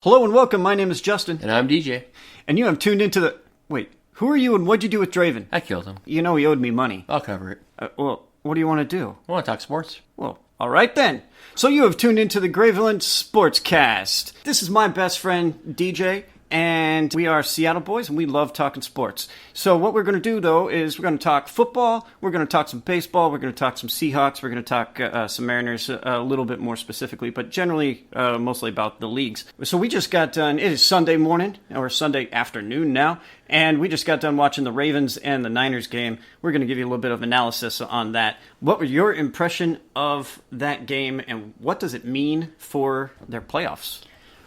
Hello and welcome. My name is Justin. And I'm DJ. And you have tuned into the... Wait, who are you and what'd you do with Draven? I killed him. You know he owed me money. I'll cover it. Well, what do you want to do? I want to talk sports. Well, all right then. So you have tuned into the TheGreyVillain SportsCast. This is my best friend, DJ, and we are Seattle boys, and we love talking sports. So what we're going to do, though, is we're going to talk football, we're going to talk some baseball, we're going to talk some Seahawks, we're going to talk some Mariners a little bit more specifically, but generally mostly about the leagues. So we just got done, it is Sunday morning, or Sunday afternoon now, and we just got done watching the Ravens and the Niners game. We're going to give you a little bit of analysis on that. What was your impression of that game, and what does it mean for their playoffs?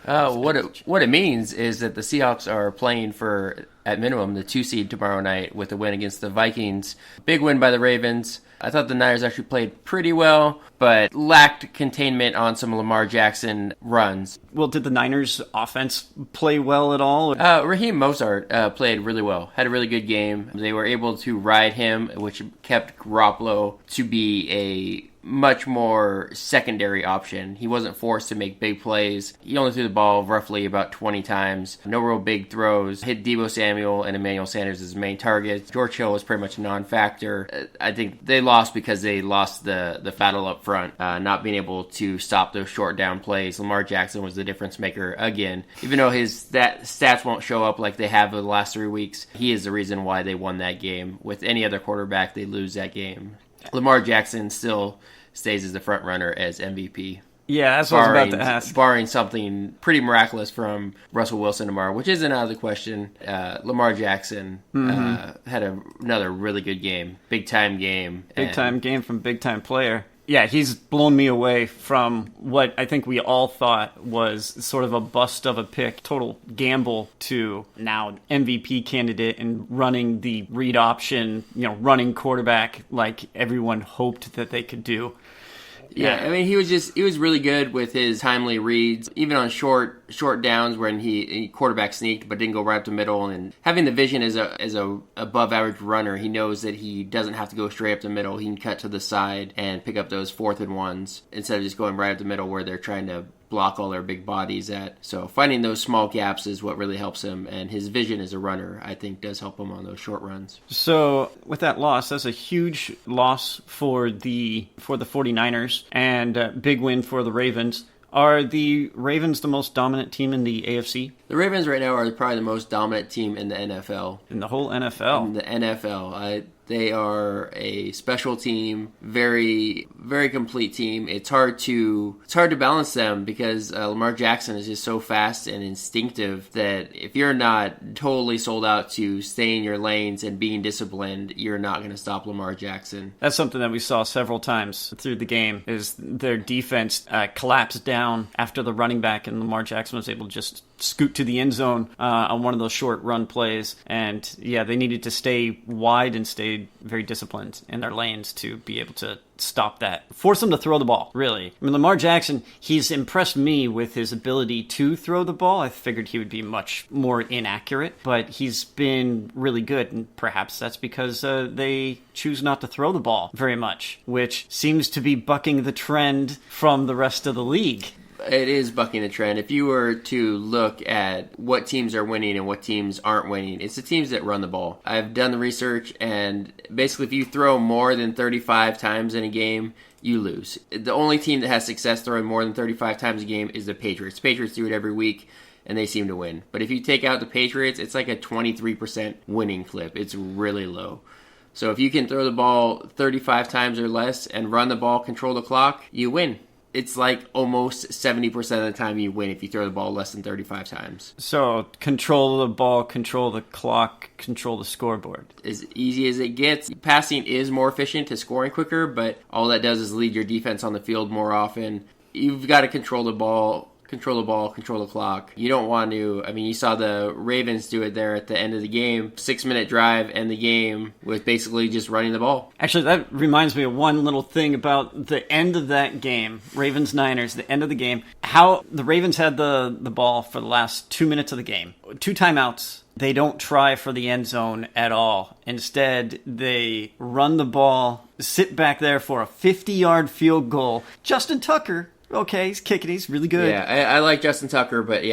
What it means is that the Seahawks are playing for, at minimum, the 2 seed tomorrow night with a win against the Vikings. Big win by the Ravens. I thought the Niners actually played pretty well, but lacked containment on some Lamar Jackson runs. Well, did the Niners offense play well at all? Raheem Mostert played really well. Had a really good game. They were able to ride him, which kept Garoppolo to be a much more secondary option. He wasn't forced to make big plays. He only threw the ball roughly about 20 times. No real big throws. Hit Deebo Samuel and Emmanuel Sanders as main targets. George Hill was pretty much a non-factor. I think they lost because they lost the battle up front, not being able to stop those short down plays. Lamar Jackson was the difference maker again. Even though his stats won't show up like they have the last 3 weeks, he is the reason why they won that game. With any other quarterback, they lose that game. Lamar Jackson still stays as the front runner as MVP. Yeah, that's what I was about to ask. Barring something pretty miraculous from Russell Wilson tomorrow, which isn't out of the question. Lamar Jackson had another really good game. Big-time game. Big-time game from big-time player. Yeah, he's blown me away from what I think we all thought was sort of a bust of a pick, total gamble, to now MVP candidate and running the read option, running quarterback like everyone hoped that they could do. Yeah, I mean, he was really good with his timely reads, even on short downs when he quarterback sneaked but didn't go right up the middle. And having the vision as a above average runner, he knows that he doesn't have to go straight up the middle. He can cut to the side and pick up those 4th and 1s instead of just going right up the middle where they're trying to block all their big bodies at. So finding those small gaps is what really helps him, and his vision as a runner, I think, does help him on those short runs. So with that loss, that's a huge loss for the 49ers and a big win for the Ravens. Are the Ravens the most dominant team in the AFC? The Ravens right now are probably the most dominant team in the NFL. In the whole NFL? In the NFL. They are a special team, very, very complete team. It's hard to balance them because Lamar Jackson is just so fast and instinctive that if you're not totally sold out to stay in your lanes and being disciplined, you're not going to stop Lamar Jackson. That's something that we saw several times through the game, is their defense collapsed down after the running back, and Lamar Jackson was able to just scoot to the end zone on one of those short run plays. And yeah, they needed to stay wide and stay very disciplined in their lanes to be able to stop that. Force them to throw the ball, really. I mean, Lamar Jackson, he's impressed me with his ability to throw the ball. I figured he would be much more inaccurate, but he's been really good, and perhaps that's because they choose not to throw the ball very much, which seems to be bucking the trend from the rest of the league. It is bucking the trend. If you were to look at what teams are winning and what teams aren't winning, it's the teams that run the ball. I've done the research, and basically if you throw more than 35 times in a game, you lose. The only team that has success throwing more than 35 times a game is the Patriots. Patriots do it every week, and they seem to win. But if you take out the Patriots, it's like a 23% winning clip. It's really low. So if you can throw the ball 35 times or less and run the ball, control the clock, you win. It's like almost 70% of the time you win if you throw the ball less than 35 times. So control the ball, control the clock, control the scoreboard. As easy as it gets. Passing is more efficient to scoring quicker, but all that does is lead your defense on the field more often. You've got to control the ball, control the clock. You don't want to, you saw the Ravens do it there at the end of the game. 6-minute drive and the game with basically just running the ball. Actually, that reminds me of one little thing about the end of that game, Ravens-Niners, the end of the game, how the Ravens had the ball for the last 2 minutes of the game. 2 timeouts. They don't try for the end zone at all. Instead, they run the ball, sit back there for a 50-yard field goal. Justin Tucker okay, he's kicking, he's really good. Yeah, I like Justin Tucker, but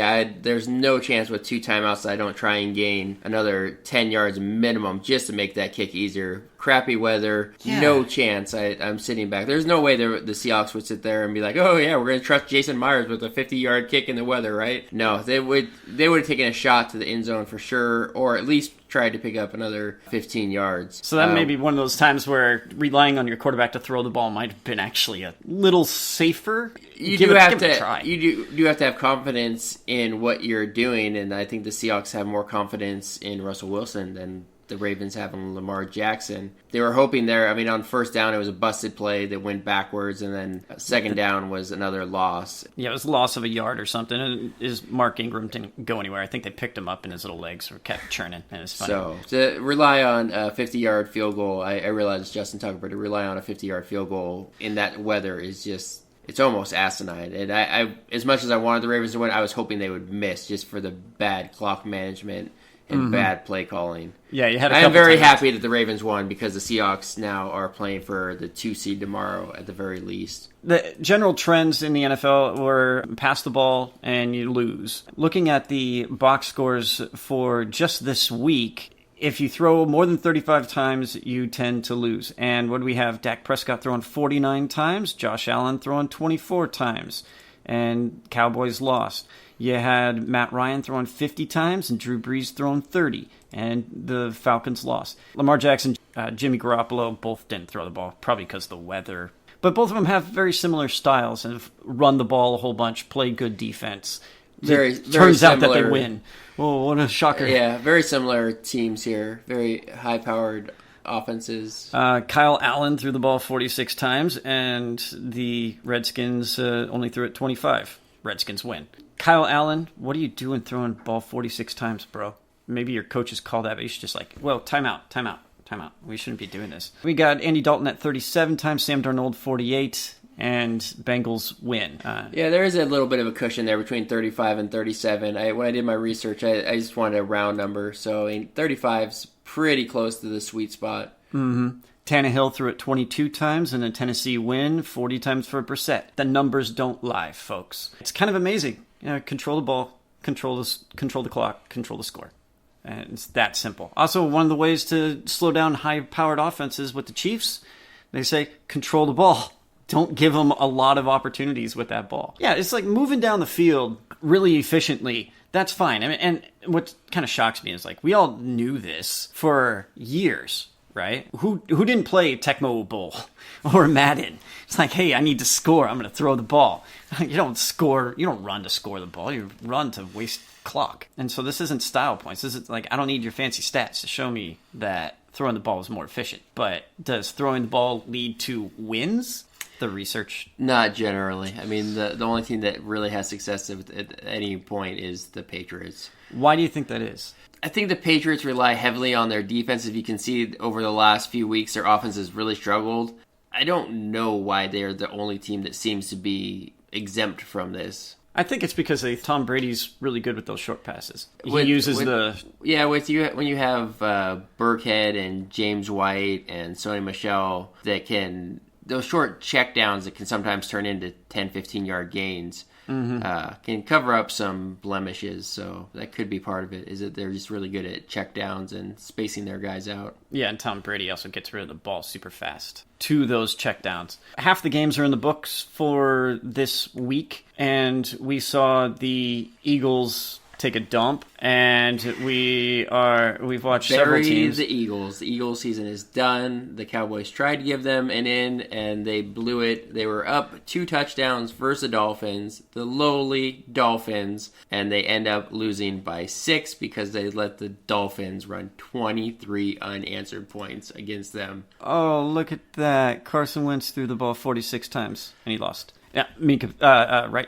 there's no chance with 2 timeouts that I don't try and gain another 10 yards minimum just to make that kick easier. Crappy weather, no chance. I'm sitting back. There's no way the Seahawks would sit there and be like, oh yeah, we're going to trust Jason Myers with a 50-yard kick in the weather, right? No, they would have taken a shot to the end zone for sure, or at least tried to pick up another 15 yards. So that may be one of those times where relying on your quarterback to throw the ball might have been actually a little safer. You do have to have confidence in what you're doing, and I think the Seahawks have more confidence in Russell Wilson than the Ravens have in Lamar Jackson. They were hoping there, on first down it was a busted play that went backwards, and then second down was another loss. Yeah, it was a loss of a yard or something, and Mark Ingram didn't go anywhere. I think they picked him up and his little legs were kept churning, and it's funny. So, to rely on a 50-yard field goal, I realize it's Justin Tucker, but to rely on a 50-yard field goal in that weather is just... It's almost asinine. And I as much as I wanted the Ravens to win, I was hoping they would miss just for the bad clock management and bad play calling. Yeah, you had. I am very happy that the Ravens won because the Seahawks now are playing for the 2 seed tomorrow at the very least. The general trends in the NFL were pass the ball and you lose. Looking at the box scores for just this week, if you throw more than 35 times, you tend to lose. And what do we have? Dak Prescott throwing 49 times, Josh Allen throwing 24 times, and Cowboys lost. You had Matt Ryan throwing 50 times and Drew Brees throwing 30, and the Falcons lost. Lamar Jackson, Jimmy Garoppolo both didn't throw the ball, probably because of the weather. But both of them have very similar styles and have run the ball a whole bunch, play good defense. Turns out that they win. Oh, what a shocker. Yeah, very similar teams here. Very high-powered offenses. Kyle Allen threw the ball 46 times, and the Redskins only threw it 25. Redskins win. Kyle Allen, what are you doing throwing the ball 46 times, bro? Maybe your coaches call that, but you should just timeout. We shouldn't be doing this. We got Andy Dalton at 37 times, Sam Darnold 48. And Bengals win. There is a little bit of a cushion there between 35 and 37. When I did my research, I just wanted a round number. So 35's pretty close to the sweet spot. Mm-hmm. Tannehill threw it 22 times in a Tennessee win, 40 times for Brissett. The numbers don't lie, folks. It's kind of amazing. Control the ball, control the clock, control the score. And it's that simple. Also, one of the ways to slow down high-powered offenses with the Chiefs, they say, control the ball. Don't give them a lot of opportunities with that ball. Yeah, it's like moving down the field really efficiently. That's fine. And what kind of shocks me is we all knew this for years, right? Who didn't play Tecmo Bowl or Madden? It's like, hey, I need to score. I'm going to throw the ball. You don't score. You don't run to score the ball. You run to waste clock. And so this isn't style points. This is I don't need your fancy stats to show me that throwing the ball is more efficient. But does throwing the ball lead to wins? The research? Not generally. The only team that really has success at any point is the Patriots. Why do you think that is? I think the Patriots rely heavily on their defense. If you can see over the last few weeks, their offense has really struggled. I don't know why they're the only team that seems to be exempt from this. I think it's because Tom Brady's really good with those short passes. When you have Burkhead and James White and Sony Michel that can... Those short checkdowns that can sometimes turn into 10, 15-yard gains can cover up some blemishes. So that could be part of it, is that they're just really good at checkdowns and spacing their guys out. Yeah, and Tom Brady also gets rid of the ball super fast to those checkdowns. Half the games are in the books for this week, and we saw the Eagles take a dump, and we've watched several teams. The Eagles. The Eagles season is done. The Cowboys tried to give them an in, and they blew it. They were up 2 touchdowns versus the Dolphins, the lowly Dolphins, and they end up losing by 6 because they let the Dolphins run 23 unanswered points against them. Oh, look at that. Carson Wentz threw the ball 46 times, and he lost. Yeah,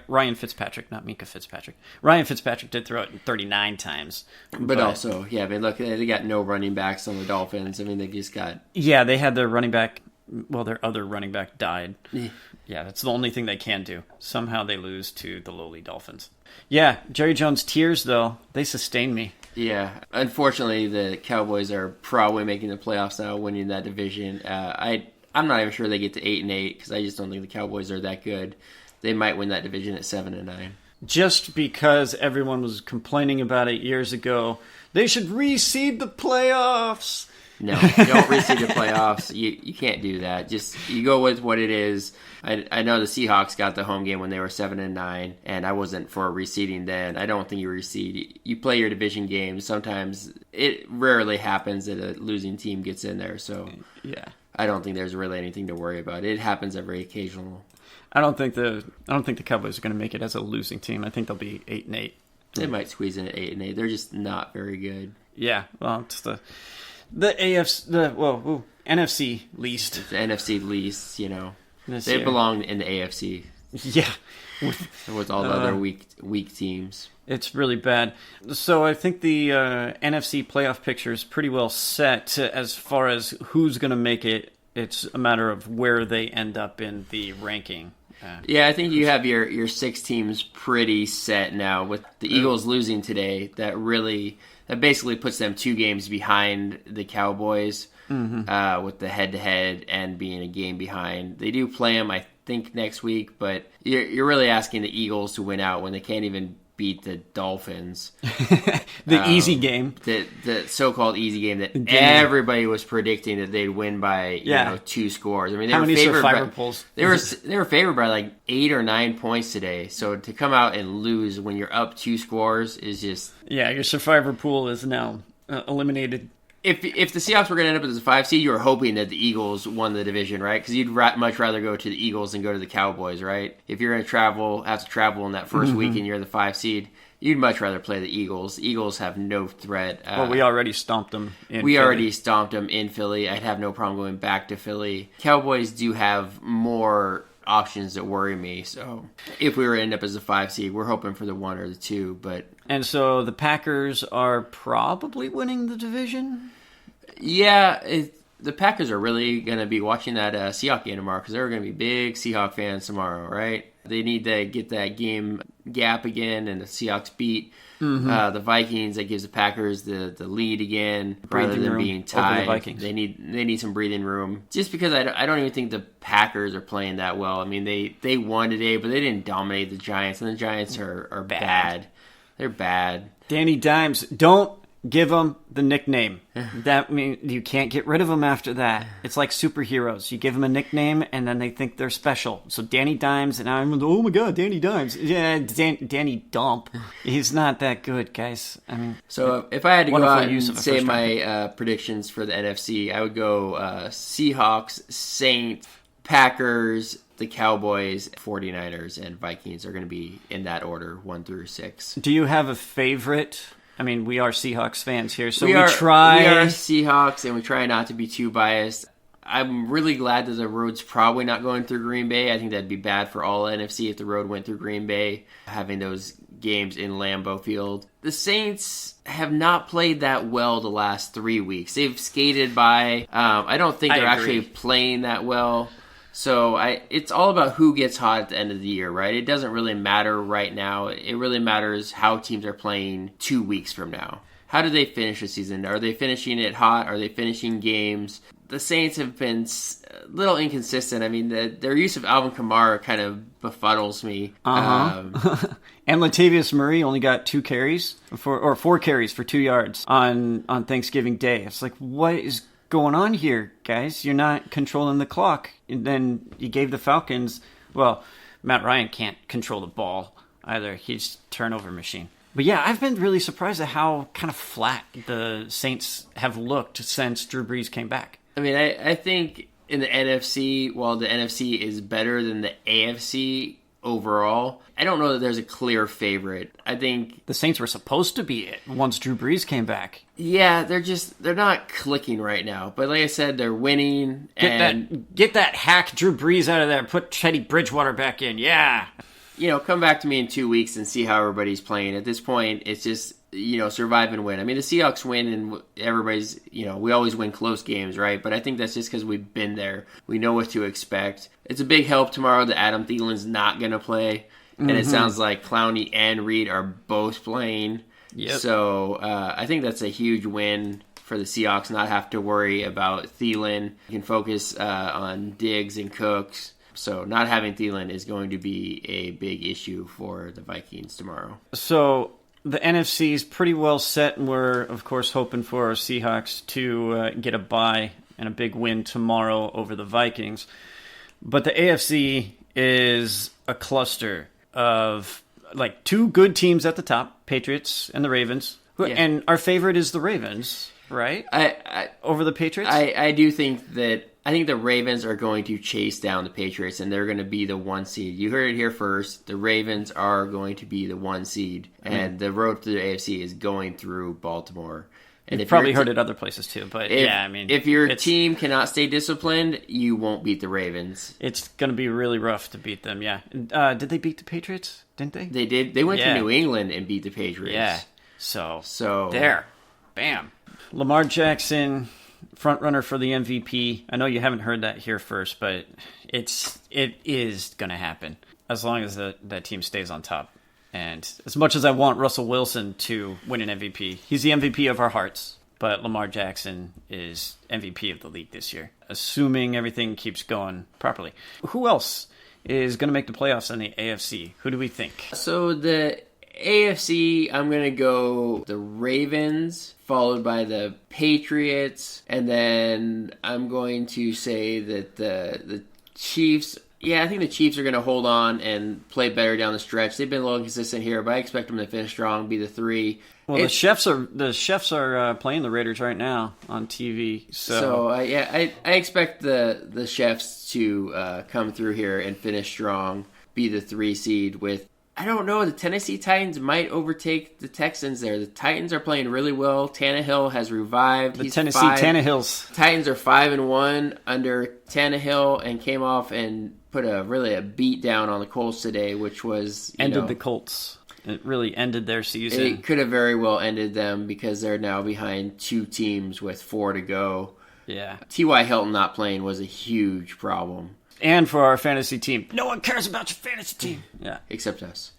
Ryan Fitzpatrick, not Minka Fitzpatrick. Ryan Fitzpatrick did throw it 39 times. But also, look, they got no running backs on the Dolphins. They just got... Yeah, they had their running back... Well, their other running back died. Yeah, that's the only thing they can do. Somehow they lose to the lowly Dolphins. Yeah, Jerry Jones' tears, though, they sustain me. Yeah, unfortunately, the Cowboys are probably making the playoffs now, winning that division. I'm not even sure they get to 8-8 because I just don't think the Cowboys are that good. they might win that division at 7-9. Just because everyone was complaining about it years ago, they should reseed the playoffs. No, don't reseed the playoffs. You can't do that. Just you go with what it is. I know the Seahawks got the home game when they were 7-9, and I wasn't for reseeding then. I don't think you reseed. You play your division games. Sometimes it rarely happens that a losing team gets in there. So yeah, I don't think there's really anything to worry about. It happens every occasional. I don't think the Cowboys are going to make it as a losing team. I think they'll be 8-8. They might squeeze in at 8-8. They're just not very good. Yeah, well, it's the NFC least. The NFC least, This they year. belong in the AFC. Yeah, with all the other weak teams. It's really bad. So I think the NFC playoff picture is pretty well set as far as who's going to make it. It's a matter of where they end up in the ranking. Yeah, I think you have your 6 teams pretty set now. With the Eagles losing today, that basically puts them 2 games behind the Cowboys with the head-to-head and being a game behind. They do play them, I think, next week, but you're really asking the Eagles to win out when they can't even beat the Dolphins. The easy game. The so-called easy game that everybody was predicting that they'd win by 2 scores. I mean, they were favored by pools? They were favored by like 8 or 9 points today. So to come out and lose when you're up 2 scores is just your survivor pool is now eliminated. If the Seahawks were going to end up as a 5 seed, you were hoping that the Eagles won the division, right? Because you'd much rather go to the Eagles than go to the Cowboys, right? If you're going to have to travel in that first week and you're the 5 seed, you'd much rather play the Eagles. The Eagles have no threat. Well, we already stomped them in We Philly. already stomped them in Philly. I'd have no problem going back to Philly. Cowboys do have more options that worry me. So if we were to end up as a 5 seed, we're hoping for the 1 or the 2. And so the Packers are probably winning the division? Yeah, the Packers are really going to be watching that Seahawks game tomorrow because they're going to be big Seahawks fans tomorrow, right? They need to get that game gap again, and the Seahawks beat the Vikings. That gives the Packers the lead again rather than being tied. They need some breathing room. Just because I don't even think the Packers are playing that well. I mean, they won today, but they didn't dominate the Giants, and the Giants are bad. They're bad. Danny Dimes, don't give them the nickname. That means you can't get rid of them after that. It's like superheroes. You give them a nickname, and then they think they're special. So Danny Dimes, and I'm oh my god, Danny Dimes. Yeah, Danny Dump. He's not that good, guys. I mean, so if I had to go out and say my predictions for the NFC, I would go Seahawks, Saints, Packers, the Cowboys, 49ers, and Vikings are going to be in that order, 1 through 6. Do you have a favorite? I mean, we are Seahawks fans here, so we are try. We are Seahawks, and we try not to be too biased. I'm really glad that the road's probably not going through Green Bay. I think that'd be bad for all NFC if the road went through Green Bay, having those games in Lambeau Field. The Saints have not played that well the last 3 weeks. They've skated by. I don't think they're actually playing that well. So it's all about who gets hot at the end of the year, right? It doesn't really matter right now. It really matters how teams are playing 2 weeks from now. How do they finish the season? Are they finishing it hot? Are they finishing games? The Saints have been a little inconsistent. I mean, their use of Alvin Kamara kind of befuddles me. And Latavius Murray only got 4 carries for 2 yards on Thanksgiving Day. It's like, what is going on here, guys? You're not controlling the clock. And then you gave the Falcons, well, Matt Ryan can't control the ball either. He's a turnover machine. But yeah, I've been really surprised at how kind of flat the Saints have looked since Drew Brees came back. I mean, I think in the NFC, while the NFC is better than the AFC overall, I don't know that there's a clear favorite. I think the Saints were supposed to be it once Drew Brees came back. Yeah, they're not clicking right now. But like I said, they're winning. Get that hack Drew Brees out of there. Put Teddy Bridgewater back in. Yeah. Come back to me in 2 weeks and see how everybody's playing. At this point, it's just, survive and win. I mean, the Seahawks win and everybody's, we always win close games, right? But I think that's just because we've been there. We know what to expect. It's a big help tomorrow that Adam Thielen's not going to play. And it sounds like Clowney and Reed are both playing. Yep. So I think that's a huge win for the Seahawks, not have to worry about Thielen. You can focus on Diggs and Cooks. So not having Thielen is going to be a big issue for the Vikings tomorrow. So the NFC is pretty well set, and we're, of course, hoping for our Seahawks to get a bye and a big win tomorrow over the Vikings. But the AFC is a cluster of like two good teams at the top, Patriots and the Ravens. Yeah. And our favorite is the Ravens, right? Over the Patriots? I do think that I think the Ravens are going to chase down the Patriots, and they're going to be the 1 seed. You heard it here first. The Ravens are going to be the 1 seed, and the road to the AFC is going through Baltimore. And You've probably heard it other places too, but if your team cannot stay disciplined, you won't beat the Ravens. It's going to be really rough to beat them, yeah. Did they beat the Patriots? Didn't they? They did. They went to New England and beat the Patriots. Yeah. So there. Bam. Lamar Jackson, front runner for the MVP. I know you haven't heard that here first, but it is going to happen as long as that team stays on top. And as much as I want Russell Wilson to win an MVP, he's the MVP of our hearts. But Lamar Jackson is MVP of the league this year, assuming everything keeps going properly. Who else is going to make the playoffs in the AFC? Who do we think? So the AFC, I'm going to go the Ravens, followed by the Patriots, and then I'm going to say that the Chiefs. Yeah, I think the Chiefs are going to hold on and play better down the stretch. They've been a little inconsistent here, but I expect them to finish strong, be the 3. Well, the chefs are playing the Raiders right now on TV. I expect the chefs to come through here and finish strong, be the 3 seed with. I don't know. The Tennessee Titans might overtake the Texans there. The Titans are playing really well. Tannehill has revived. The Tennessee Tannehills. Titans are 5-1 under Tannehill and came off and put a beat down on the Colts today, which was ended the Colts. It really ended their season. It could have very well ended them because they're now behind 2 teams with 4 to go. Yeah. T.Y. Hilton not playing was a huge problem. And for our fantasy team. No one cares about your fantasy team. Yeah. Except us.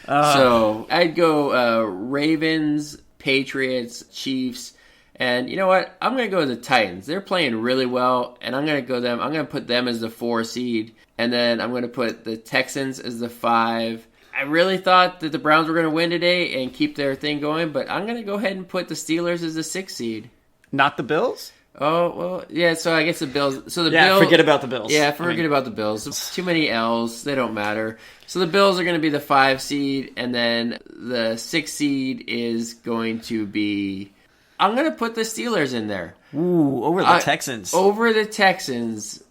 So I'd go Ravens, Patriots, Chiefs, and you know what? I'm going to go with the Titans. They're playing really well, and I'm going to put them as the 4 seed, and then I'm going to put the Texans as the 5. I really thought that the Browns were going to win today and keep their thing going, but I'm going to go ahead and put the Steelers as the 6 seed. Not the Bills? Oh, well, yeah, so I guess the Bills. So the Bills, forget about the Bills. Yeah, forget about the Bills. Too many L's. They don't matter. So the Bills are going to be the 5 seed, and then the 6 seed is going to be. I'm going to put the Steelers in there. Ooh, over the Texans. Over the Texans.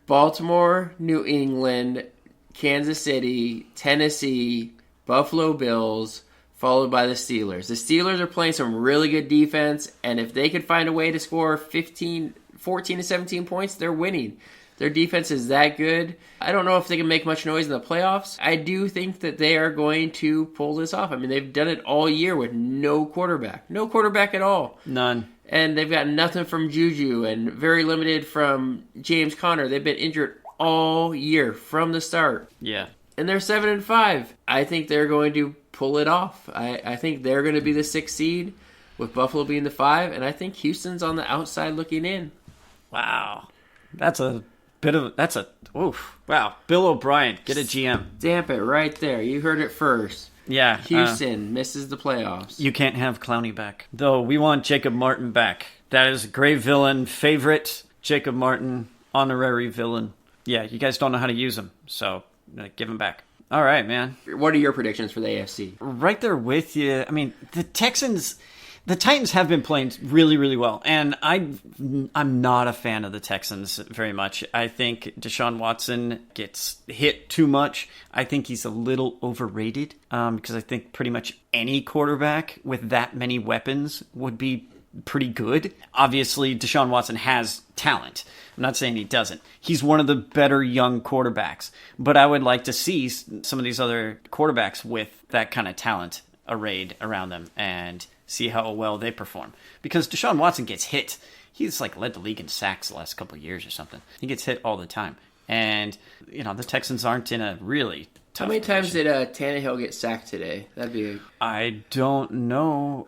Baltimore, New England, Kansas City, Tennessee, Buffalo Bills, followed by the Steelers. The Steelers are playing some really good defense, and if they could find a way to score 14 to 17 points, they're winning. Their defense is that good. I don't know if they can make much noise in the playoffs. I do think that they are going to pull this off. I mean, they've done it all year with no quarterback. No quarterback at all. None. And they've got nothing from Juju and very limited from James Conner. They've been injured all year from the start. Yeah. And they're 7-5. I think they're going to pull it off. I think they're going to be the 6th seed, with Buffalo being the 5, and I think Houston's on the outside looking in. Wow. Oof. Wow. Bill O'Brien, get a GM. Stamp it right there. You heard it first. Yeah. Houston misses the playoffs. You can't have Clowney back. Though we want Jacob Martin back. That is TheGreyVillain favorite. Jacob Martin, honorary villain. Yeah, you guys don't know how to use him, so give him back. All right, man. What are your predictions for the AFC? Right there with you. I mean, the Titans have been playing really, really well, and I'm not a fan of the Texans very much. I think Deshaun Watson gets hit too much. I think he's a little overrated because I think pretty much any quarterback with that many weapons would be pretty good. Obviously, Deshaun Watson has talent. I'm not saying he doesn't. He's one of the better young quarterbacks. But I would like to see some of these other quarterbacks with that kind of talent arrayed around them and see how well they perform. Because Deshaun Watson gets hit. He's led the league in sacks the last couple of years or something. He gets hit all the time. And, the Texans aren't in a really tough How many times position. did Tannehill get sacked today? That'd be... I don't know.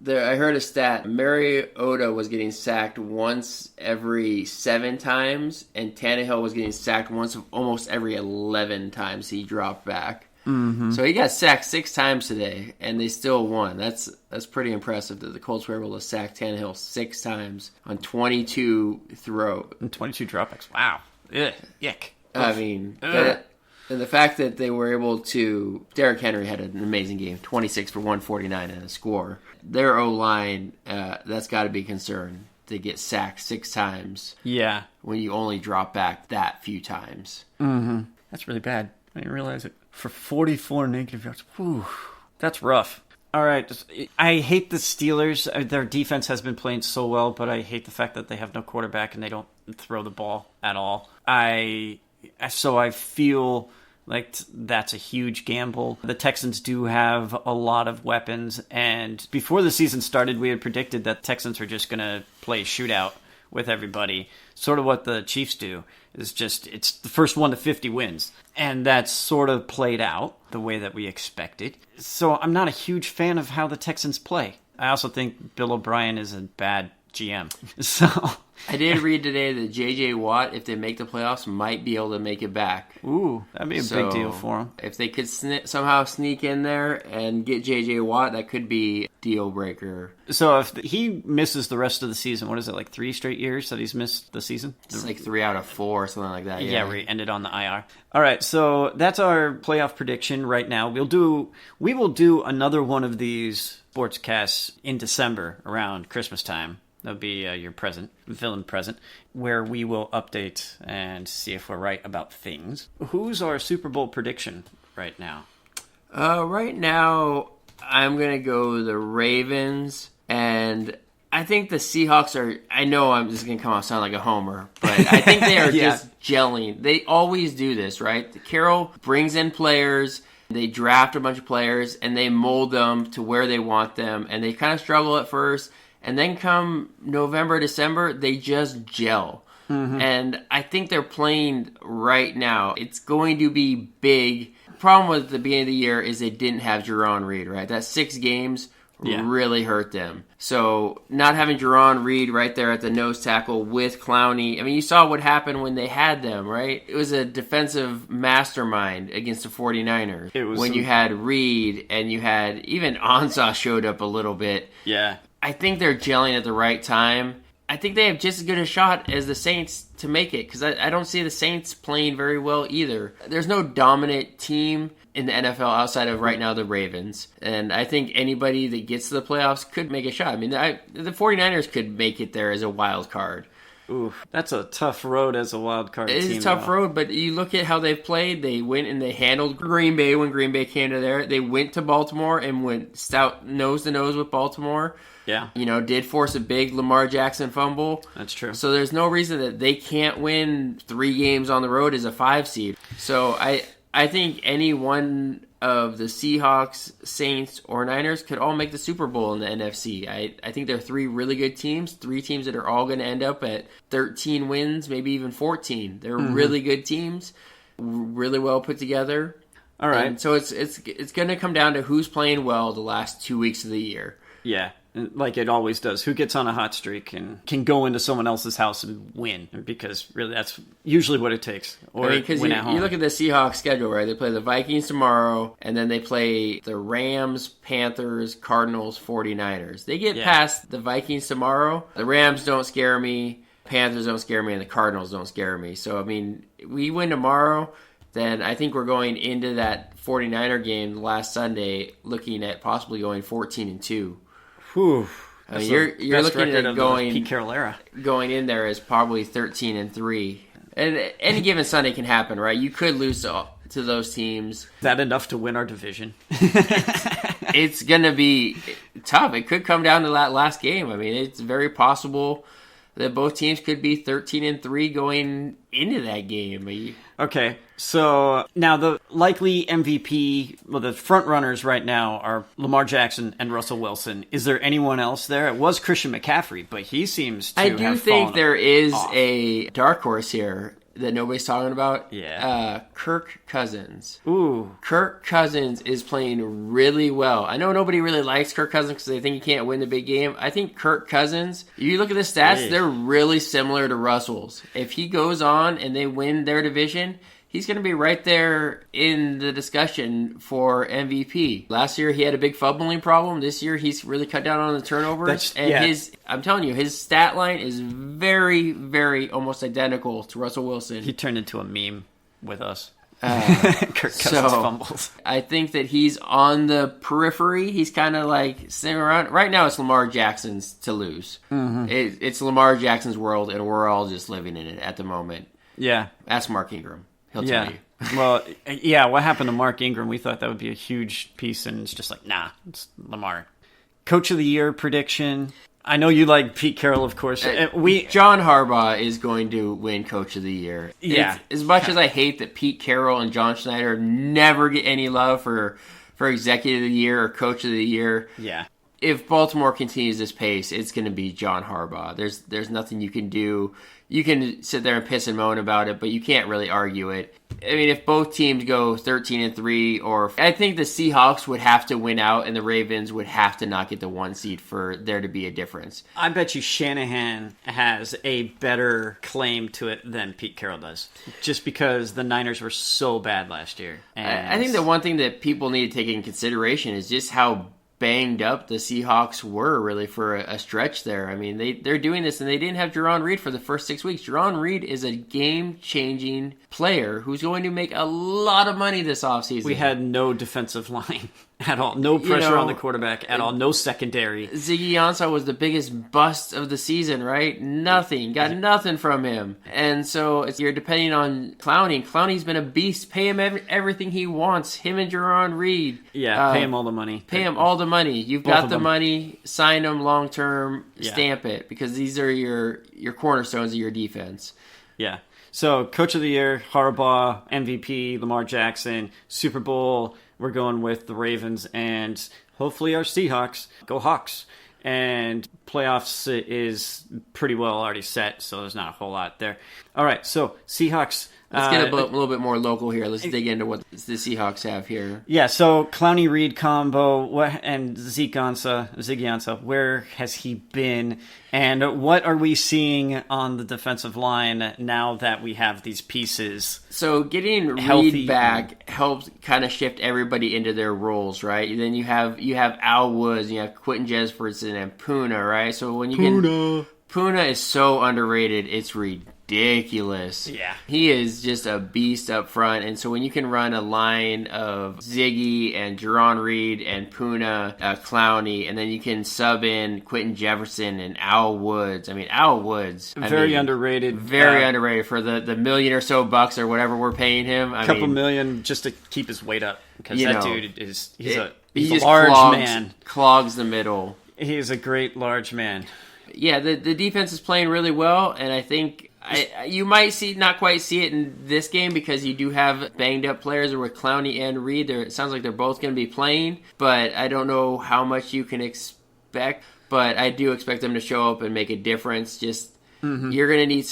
I heard a stat. Mariota was getting sacked once every 7 times, and Tannehill was getting sacked once almost every 11 times he dropped back. Mm-hmm. So he got sacked 6 times today, and they still won. That's pretty impressive that the Colts were able to sack Tannehill 6 times on 22 throws. And 22 dropbacks. Wow. Ugh. Yuck. I mean, and the fact that they were able to... Derrick Henry had an amazing game, 26 for 149 and a score. Their O-line, that's got to be concerned. They get sacked 6 times. Yeah. When you only drop back that few times. Mm-hmm. That's really bad. I didn't realize it. For 44 negative yards. Whew. That's rough. All right. I hate the Steelers. Their defense has been playing so well, but I hate the fact that they have no quarterback and they don't throw the ball at all. So I feel like that's a huge gamble. The Texans do have a lot of weapons, and before the season started, we had predicted that Texans were just going to play shootout with everybody. Sort of what the Chiefs do. It's the first 1 to 50 wins. And that's sort of played out the way that we expected. So I'm not a huge fan of how the Texans play. I also think Bill O'Brien is a bad GM. So I did read today that J.J. Watt, if they make the playoffs, might be able to make it back. Ooh, that'd be a big deal for him. If they could somehow sneak in there and get J.J. Watt, that could be a deal breaker. So if he misses the rest of the season, what is it, like 3 straight years that he's missed the season? It's like 3 out of 4 or something like that. Yeah, where he ended on the IR. All right, so that's our playoff prediction right now. We will do another one of these sportscasts in December around Christmas time. That'll be your villain present, where we will update and see if we're right about things. Who's our Super Bowl prediction right now? Right now, I'm going to go the Ravens, and I think the Seahawks are... I know I'm just going to come off sound like a homer, but I think they are just gelling. They always do this, right? Carroll brings in players, they draft a bunch of players, and they mold them to where they want them, and they kind of struggle at first. And then come November, December, they just gel. Mm-hmm. And I think they're playing right now. It's going to be big. The problem with the beginning of the year is they didn't have Jerron Reed, right? That 6 games really hurt them. So not having Jerron Reed right there at the nose tackle with Clowney. I mean, you saw what happened when they had them, right? It was a defensive mastermind against the 49ers. You had Reed and you had even Ansah showed up a little bit. Yeah. I think they're gelling at the right time. I think they have just as good a shot as the Saints to make it, because I don't see the Saints playing very well either. There's no dominant team in the NFL outside of right now the Ravens. And I think anybody that gets to the playoffs could make a shot. I mean, the 49ers could make it there as a wild card. Ooh, that's a tough road as a wild card team. It is a tough road, but you look at how they've played. They went and they handled Green Bay when Green Bay came to there. They went to Baltimore and went stout nose-to-nose with Baltimore. Yeah. Did force a big Lamar Jackson fumble. That's true. So there's no reason that they can't win 3 games on the road as a 5 seed. So I think any one of the Seahawks, Saints, or Niners could all make the Super Bowl in the NFC. I think they're 3 really good teams, 3 teams that are all going to end up at 13 wins, maybe even 14. They're really good teams, really well put together. All right. And so it's going to come down to who's playing well the last 2 weeks of the year. Yeah. Like it always does. Who gets on a hot streak and can go into someone else's house and win? Because really, that's usually what it takes. Or win at home. You look at the Seahawks schedule, right? They play the Vikings tomorrow, and then they play the Rams, Panthers, Cardinals, 49ers. They get past the Vikings tomorrow. The Rams don't scare me, Panthers don't scare me, and the Cardinals don't scare me. So, I mean, we win tomorrow, then I think we're going into that 49er game last Sunday looking at possibly going 14-2. Whew. I mean, you're looking at going Pete Carroll era. Going in there as probably 13-3, and any given Sunday can happen, right? You could lose to those teams. Is that enough to win our division? It's gonna be tough. It could come down to that last game. I mean, it's very possible that both teams could be 13-3 going into that game. Okay, so now the likely MVP, well, the front runners right now are Lamar Jackson and Russell Wilson. Is there anyone else there? It was Christian McCaffrey, but he seems to I do think there is a dark horse here. that nobody's talking about? Yeah. Kirk Cousins. Ooh. Kirk Cousins is playing really well. I know nobody really likes Kirk Cousins because they think he can't win the big game. I think Kirk Cousins, if you look at the stats, they're really similar to Russell's. If he goes on and they win their division, he's going to be right there in the discussion for MVP. Last year, he had a big fumbling problem. This year, he's really cut down on the turnovers. I'm telling you, his stat line is very, very almost identical to Russell Wilson. He turned into a meme with us. Kirk Cousins fumbles. I think that he's on the periphery. He's kind of like sitting around. Right now, it's Lamar Jackson's to lose. Mm-hmm. It's Lamar Jackson's world, and we're all just living in it at the moment. Yeah. Ask Mark Ingram. He'll tell you. Well, yeah, what happened to Mark Ingram? We thought that would be a huge piece, and it's just like, nah, it's Lamar. Coach of the Year prediction. I know you like Pete Carroll, of course. John Harbaugh is going to win Coach of the Year. Yeah. As much as I hate that Pete Carroll and John Schneider never get any love for Executive of the Year or Coach of the Year. Yeah. If Baltimore continues this pace, it's going to be John Harbaugh. There's nothing you can do. You can sit there and piss and moan about it, but you can't really argue it. I mean, if both teams go 13-3, or I think the Seahawks would have to win out and the Ravens would have to not get the 1 seed for there to be a difference. I bet you Shanahan has a better claim to it than Pete Carroll does, just because the Niners were so bad last year. And I think the one thing that people need to take in consideration is just how banged up the Seahawks were really for a stretch there. I mean, they're doing this, and they didn't have Jerron Reed for the first 6 weeks. Jerron Reed is a game-changing player who's going to make a lot of money this offseason. We had no defensive line at all. No pressure on the quarterback at all. No secondary. Ziggy Ansah was the biggest bust of the season, right? Nothing. Got nothing from him. And so you're depending on Clowney. Clowney's been a beast. Pay him everything he wants. Him and Jerron Reed. Yeah, pay him all the money. Pay him all the money. You've got the money. Sign them long-term. Stamp it. Because these are your cornerstones of your defense. Yeah. So, Coach of the Year, Harbaugh, MVP, Lamar Jackson, Super Bowl. We're going with the Ravens and hopefully our Seahawks. Go Hawks. And playoffs is pretty well already set, so there's not a whole lot there. All right, so Seahawks. Let's get a little bit more local here. Let's dig into what the Seahawks have here. Yeah, so Clowney-Reed combo and Ziggy Ansah, where has he been? And what are we seeing on the defensive line now that we have these pieces? So getting Reed back helps kind of shift everybody into their roles, right? And then you have Al Woods, you have Quentin Jefferson and Puna, right? So when you Puna is so underrated, it's ridiculous. Yeah. He is just a beast up front. And so when you can run a line of Ziggy and Jerron Reed and Puna, Clowney, and then you can sub in Quentin Jefferson and Al Woods. I mean, Al Woods. Very underrated. Very underrated for the $1 or so or whatever we're paying him. A couple million just to keep his weight up. Because that dude is he's a just large man. Clogs the middle. He's a great large man. Yeah, the defense is playing really well, and I think you might not quite see it in this game because you do have banged up players with Clowney and Reed. It sounds like they're both going to be playing, but I don't know how much you can expect. But I do expect them to show up and make a difference. Just you're going to need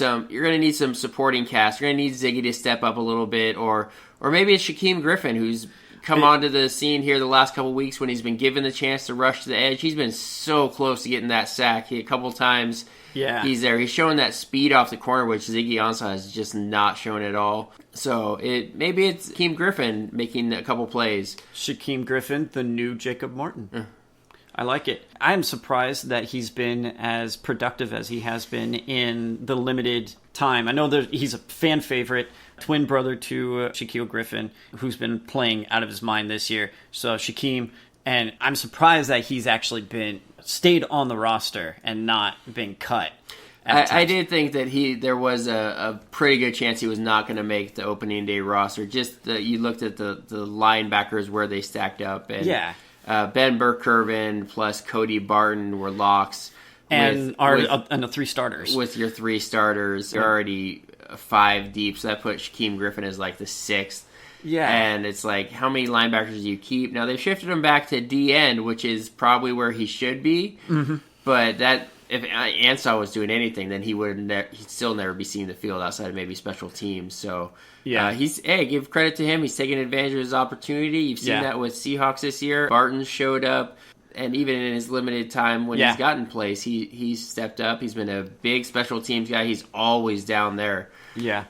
some supporting cast. You're going to need Ziggy to step up a little bit, or maybe it's Shaquem Griffin who's come onto the scene here the last couple weeks when he's been given the chance to rush to the edge. He's been so close to getting that sack. A couple times he's there. He's showing that speed off the corner, which Ziggy Ansah has just not shown at all. So maybe it's Shaquem Griffin making a couple plays. Shaquem Griffin, the new Jacob Martin. I like it. I'm surprised that he's been as productive as he has been in the limited time. I know that he's a fan favorite, twin brother to Shaquille Griffin, who's been playing out of his mind this year. So Shaquem, and I'm surprised that he's actually stayed on the roster and not been cut. I did think that there was a pretty good chance he was not going to make the opening day roster. Just you looked at the linebackers where they stacked up, and Ben Burke-Kirven plus Cody Barton were locks. And the 3 starters. With your 3 starters, you're already 5 deep, so that puts Shaquem Griffin as like the 6th. Yeah. And it's like, how many linebackers do you keep? Now, they've shifted him back to D-end, which is probably where he should be. Mm-hmm. But if Ansah was doing anything, then he'd still never be seeing the field outside of maybe special teams. So give credit to him. He's taking advantage of his opportunity. You've seen that with Seahawks this year. Barton showed up, and even in his limited time when he's gotten plays, he's stepped up. He's been a big special teams guy. He's always down there. Yeah.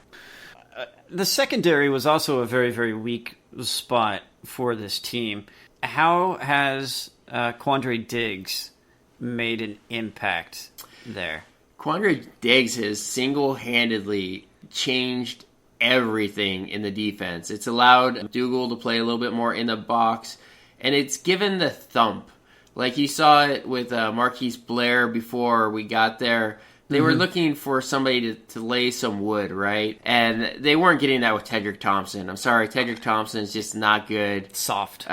The secondary was also a very, very weak spot for this team. How has Quandre Diggs made an impact there? Quandre Diggs has single-handedly changed everything in the defense. It's allowed Dougal to play a little bit more in the box, and it's given the thump. Like you saw it with Marquise Blair before we got there. They were looking for somebody to lay some wood, right? And they weren't getting that with Tedrick Thompson. I'm sorry, Tedrick Thompson is just not good. Soft.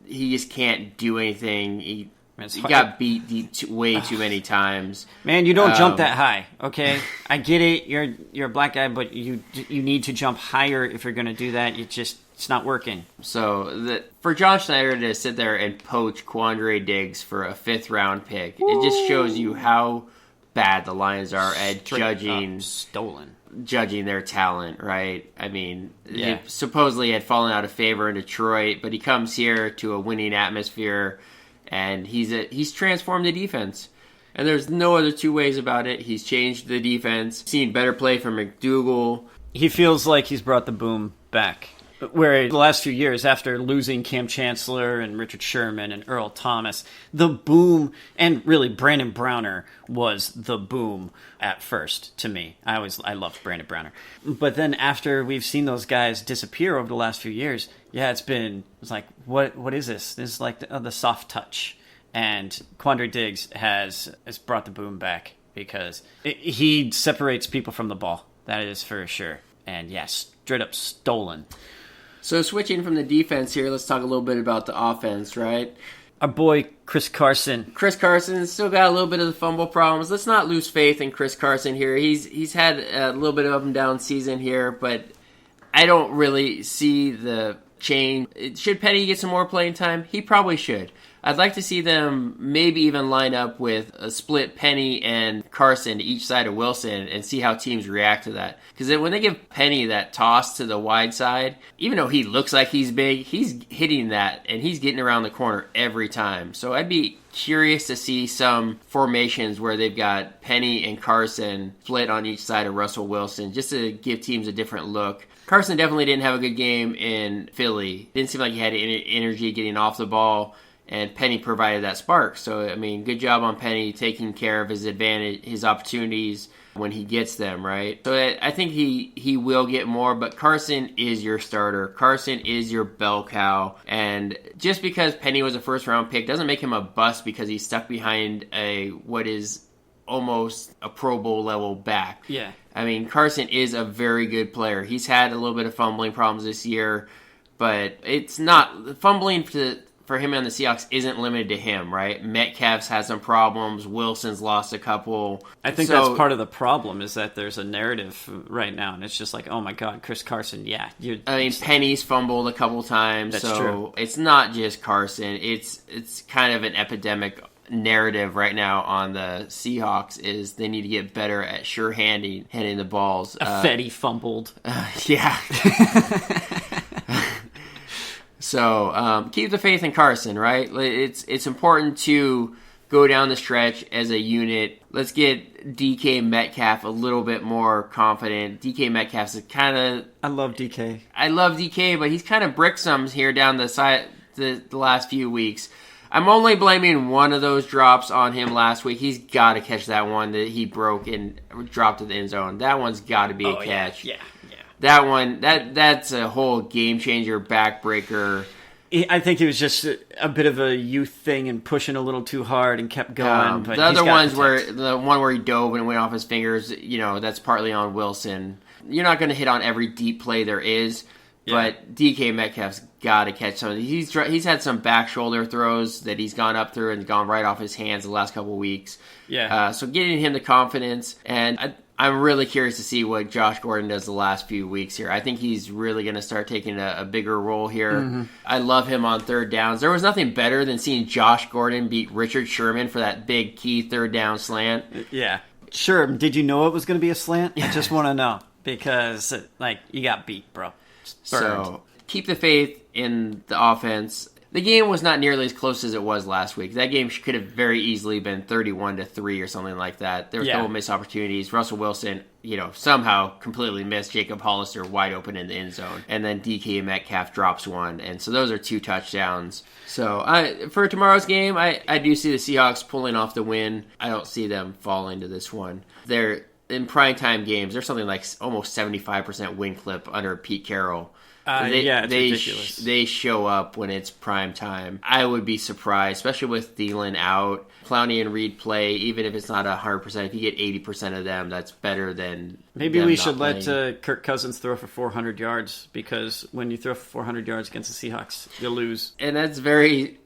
He just can't do anything. He got beat way too many times. Man, you don't jump that high, okay? I get it. You're a black guy, but you need to jump higher if you're going to do that. It's not working. So for John Schneider to sit there and poach Quandre Diggs for a 5th-round pick, it just shows you how bad the Lions are at judging their talent, right? I mean, it supposedly had fallen out of favor in Detroit, but he comes here to a winning atmosphere, and he's transformed the defense. And there's no other two ways about it. He's changed the defense, seen better play from McDougal. He feels like he's brought the boom back. Where the last few years, after losing Cam Chancellor and Richard Sherman and Earl Thomas, the boom, and really Brandon Browner was the boom at first to me. I loved Brandon Browner. But then after we've seen those guys disappear over the last few years, it's like, what is this? This is like the soft touch. And Quandre Diggs has brought the boom back because he separates people from the ball. That is for sure. And straight up stolen. So switching from the defense here, let's talk a little bit about the offense, right? Our boy, Chris Carson. Chris Carson still got a little bit of the fumble problems. Let's not lose faith in Chris Carson here. He's had a little bit of up and down season here, but I don't really see the change. Should Penny get some more playing time? He probably should. I'd like to see them maybe even line up with a split Penny and Carson to each side of Wilson and see how teams react to that. Because when they give Penny that toss to the wide side, even though he looks like he's big, he's hitting that and he's getting around the corner every time. So I'd be curious to see some formations where they've got Penny and Carson split on each side of Russell Wilson just to give teams a different look. Carson definitely didn't have a good game in Philly. Didn't seem like he had any energy getting off the ball. And Penny provided that spark. So, I mean, good job on Penny taking care of his opportunities when he gets them, right? So I think he will get more, but Carson is your starter. Carson is your bell cow. And just because Penny was a first-round pick doesn't make him a bust because he's stuck behind what is almost a Pro Bowl level back. Yeah. I mean, Carson is a very good player. He's had a little bit of fumbling problems this year, but it's not fumbling for him on the Seahawks isn't limited to him, right? Metcalf's had some problems. Wilson's lost a couple. I think that's part of the problem is that there's a narrative right now, and it's just like, oh my God, Chris Carson, Penny's fumbled a couple times. That's so true. It's not just Carson. It's kind of an epidemic narrative right now on the Seahawks is they need to get better at handing the balls. Fetty fumbled. Yeah. So keep the faith in Carson, right? It's important to go down the stretch as a unit. Let's get DK Metcalf a little bit more confident. DK Metcalf's kind of... I love DK, but he's kind of bricksums here down the side the last few weeks. I'm only blaming one of those drops on him last week. He's got to catch that one that he broke and dropped to the end zone. That one's got to be a catch. Yeah. That one, that's a whole game-changer, backbreaker. I think it was just a bit of a youth thing and pushing a little too hard and kept going. But the other ones the one where he dove and went off his fingers, that's partly on Wilson. You're not going to hit on every deep play there is, but DK Metcalf's got to catch some of these. He's had some back shoulder throws that he's gone up through and gone right off his hands the last couple of weeks. Yeah. So getting him the confidence, and I'm really curious to see what Josh Gordon does the last few weeks here. I think he's really going to start taking a bigger role here. Mm-hmm. I love him on third downs. There was nothing better than seeing Josh Gordon beat Richard Sherman for that big key third down slant. Yeah. Sure. Did you know it was going to be a slant? I just want to know because, you got beat, bro. So keep the faith in the offense. The game was not nearly as close as it was last week. That game could have very easily been 31-3 or something like that. There were a couple missed opportunities. Russell Wilson, somehow completely missed Jacob Hollister wide open in the end zone. And then DK Metcalf drops one. And so those are 2 touchdowns. So for tomorrow's game, I do see the Seahawks pulling off the win. I don't see them falling to this one. They're in primetime games. There's something like almost 75% win clip under Pete Carroll. It's ridiculous. They show up when it's prime time. I would be surprised, especially with Thielen out. Clowney and Reed play, even if it's not 100%. If you get 80% of them, that's better than maybe we should let Kirk Cousins throw for 400 yards, because when you throw for 400 yards against the Seahawks, you lose. And that's very...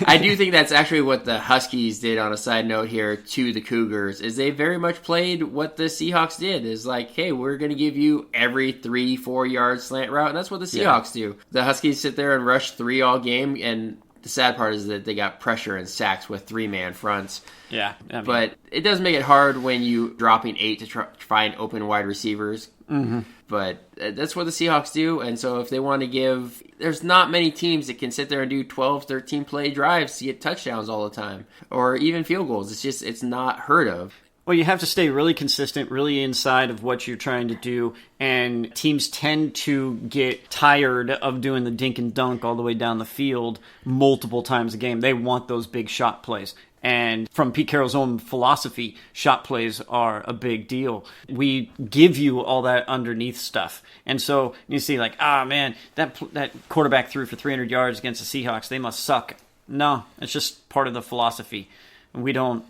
I do think that's actually what the Huskies did, on a side note here, to the Cougars, is they very much played what the Seahawks did. Is like, hey, we're going to give you every 3-4 yard slant route, and that's what the Seahawks do. The Huskies sit there and rush 3 all game, and the sad part is that they got pressure and sacks with 3-man fronts. Yeah. But it does make it hard when you dropping 8 to find open wide receivers. Mm-hmm. But that's what the Seahawks do. And so if they want to give... There's not many teams that can sit there and do 12, 13 play drives to get touchdowns all the time. Or even field goals. It's not heard of. Well, you have to stay really consistent, really inside of what you're trying to do, and teams tend to get tired of doing the dink and dunk all the way down the field multiple times a game. They want those big shot plays. And from Pete Carroll's own philosophy, shot plays are a big deal. We give you all that underneath stuff. And so you see man, that quarterback threw for 300 yards against the Seahawks. They must suck. No, it's just part of the philosophy. We don't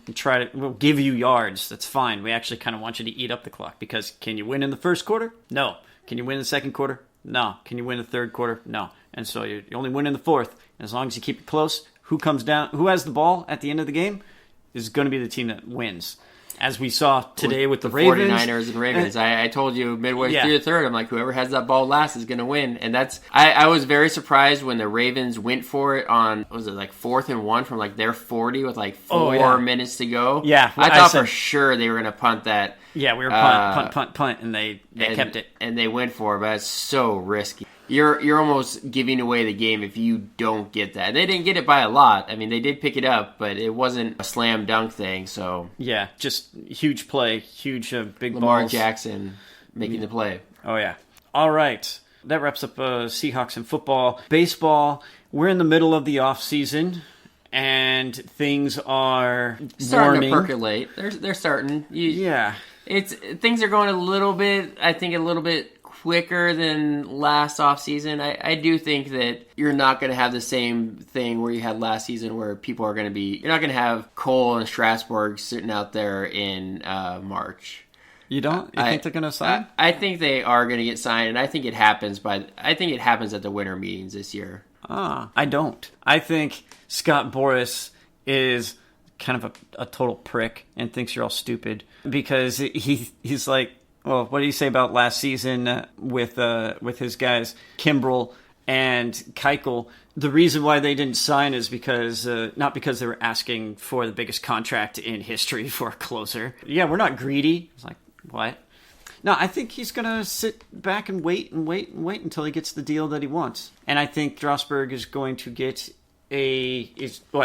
we'll give you yards. That's fine. We actually kind of want you to eat up the clock, because can you win in the first quarter? No. Can you win in the second quarter? No. Can you win in the third quarter? No. And so you only win in the fourth. And as long as you keep it close, who has the ball at the end of the game is going to be the team that wins. As we saw today with the Ravens. 49ers and Ravens. I told you midway through the third, I'm like, whoever has that ball last is going to win. And that's... I was very surprised when the Ravens went for it on, was it 4th and 1 from their 40 with 4 minutes to go? Yeah. I thought for sure they were going to punt that. Yeah, we were punt, and they kept it. And they went for it, but it's so risky. You're almost giving away the game if you don't get that. They didn't get it by a lot. I mean, they did pick it up, but it wasn't a slam dunk thing. So yeah, just huge play, huge big Lamar balls. Jackson making the play. Oh yeah. All right, that wraps up Seahawks and football. Baseball. We're in the middle of the off season, and things are starting warming. To percolate. They're starting. Things are going a little bit quicker than last offseason. I do think that you're not going to have the same thing where you had last season, where people are going to be... You're not going to have Cole and Strasburg sitting out there in March. You don't? You think they're going to sign? I think they are going to get signed, and I think it happens at the winter meetings this year. I don't. I think Scott Boras is kind of a total prick and thinks you're all stupid, because he's like... Well, what do you say about last season with his guys, Kimbrel and Keuchel? The reason why they didn't sign is because not because they were asking for the biggest contract in history for a closer. Yeah, we're not greedy. It's like, what? No, I think he's going to sit back and wait until he gets the deal that he wants. And I think Strasburg is going to get I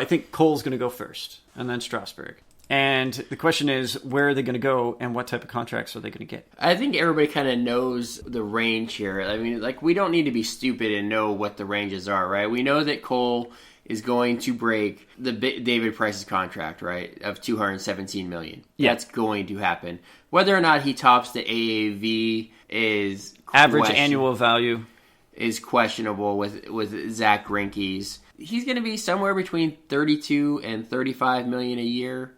think Cole's going to go first, and then Strasburg. And the question is, where are they going to go, and what type of contracts are they going to get? I think everybody kind of knows the range here. I mean, we don't need to be stupid and know what the ranges are, right? We know that Cole is going to break the David Price's contract, right, of $217 million. Yeah. That's going to happen. Whether or not he tops the AAV is average annual value is questionable with Zach Greinke's. He's going to be somewhere between $32 and $35 million a year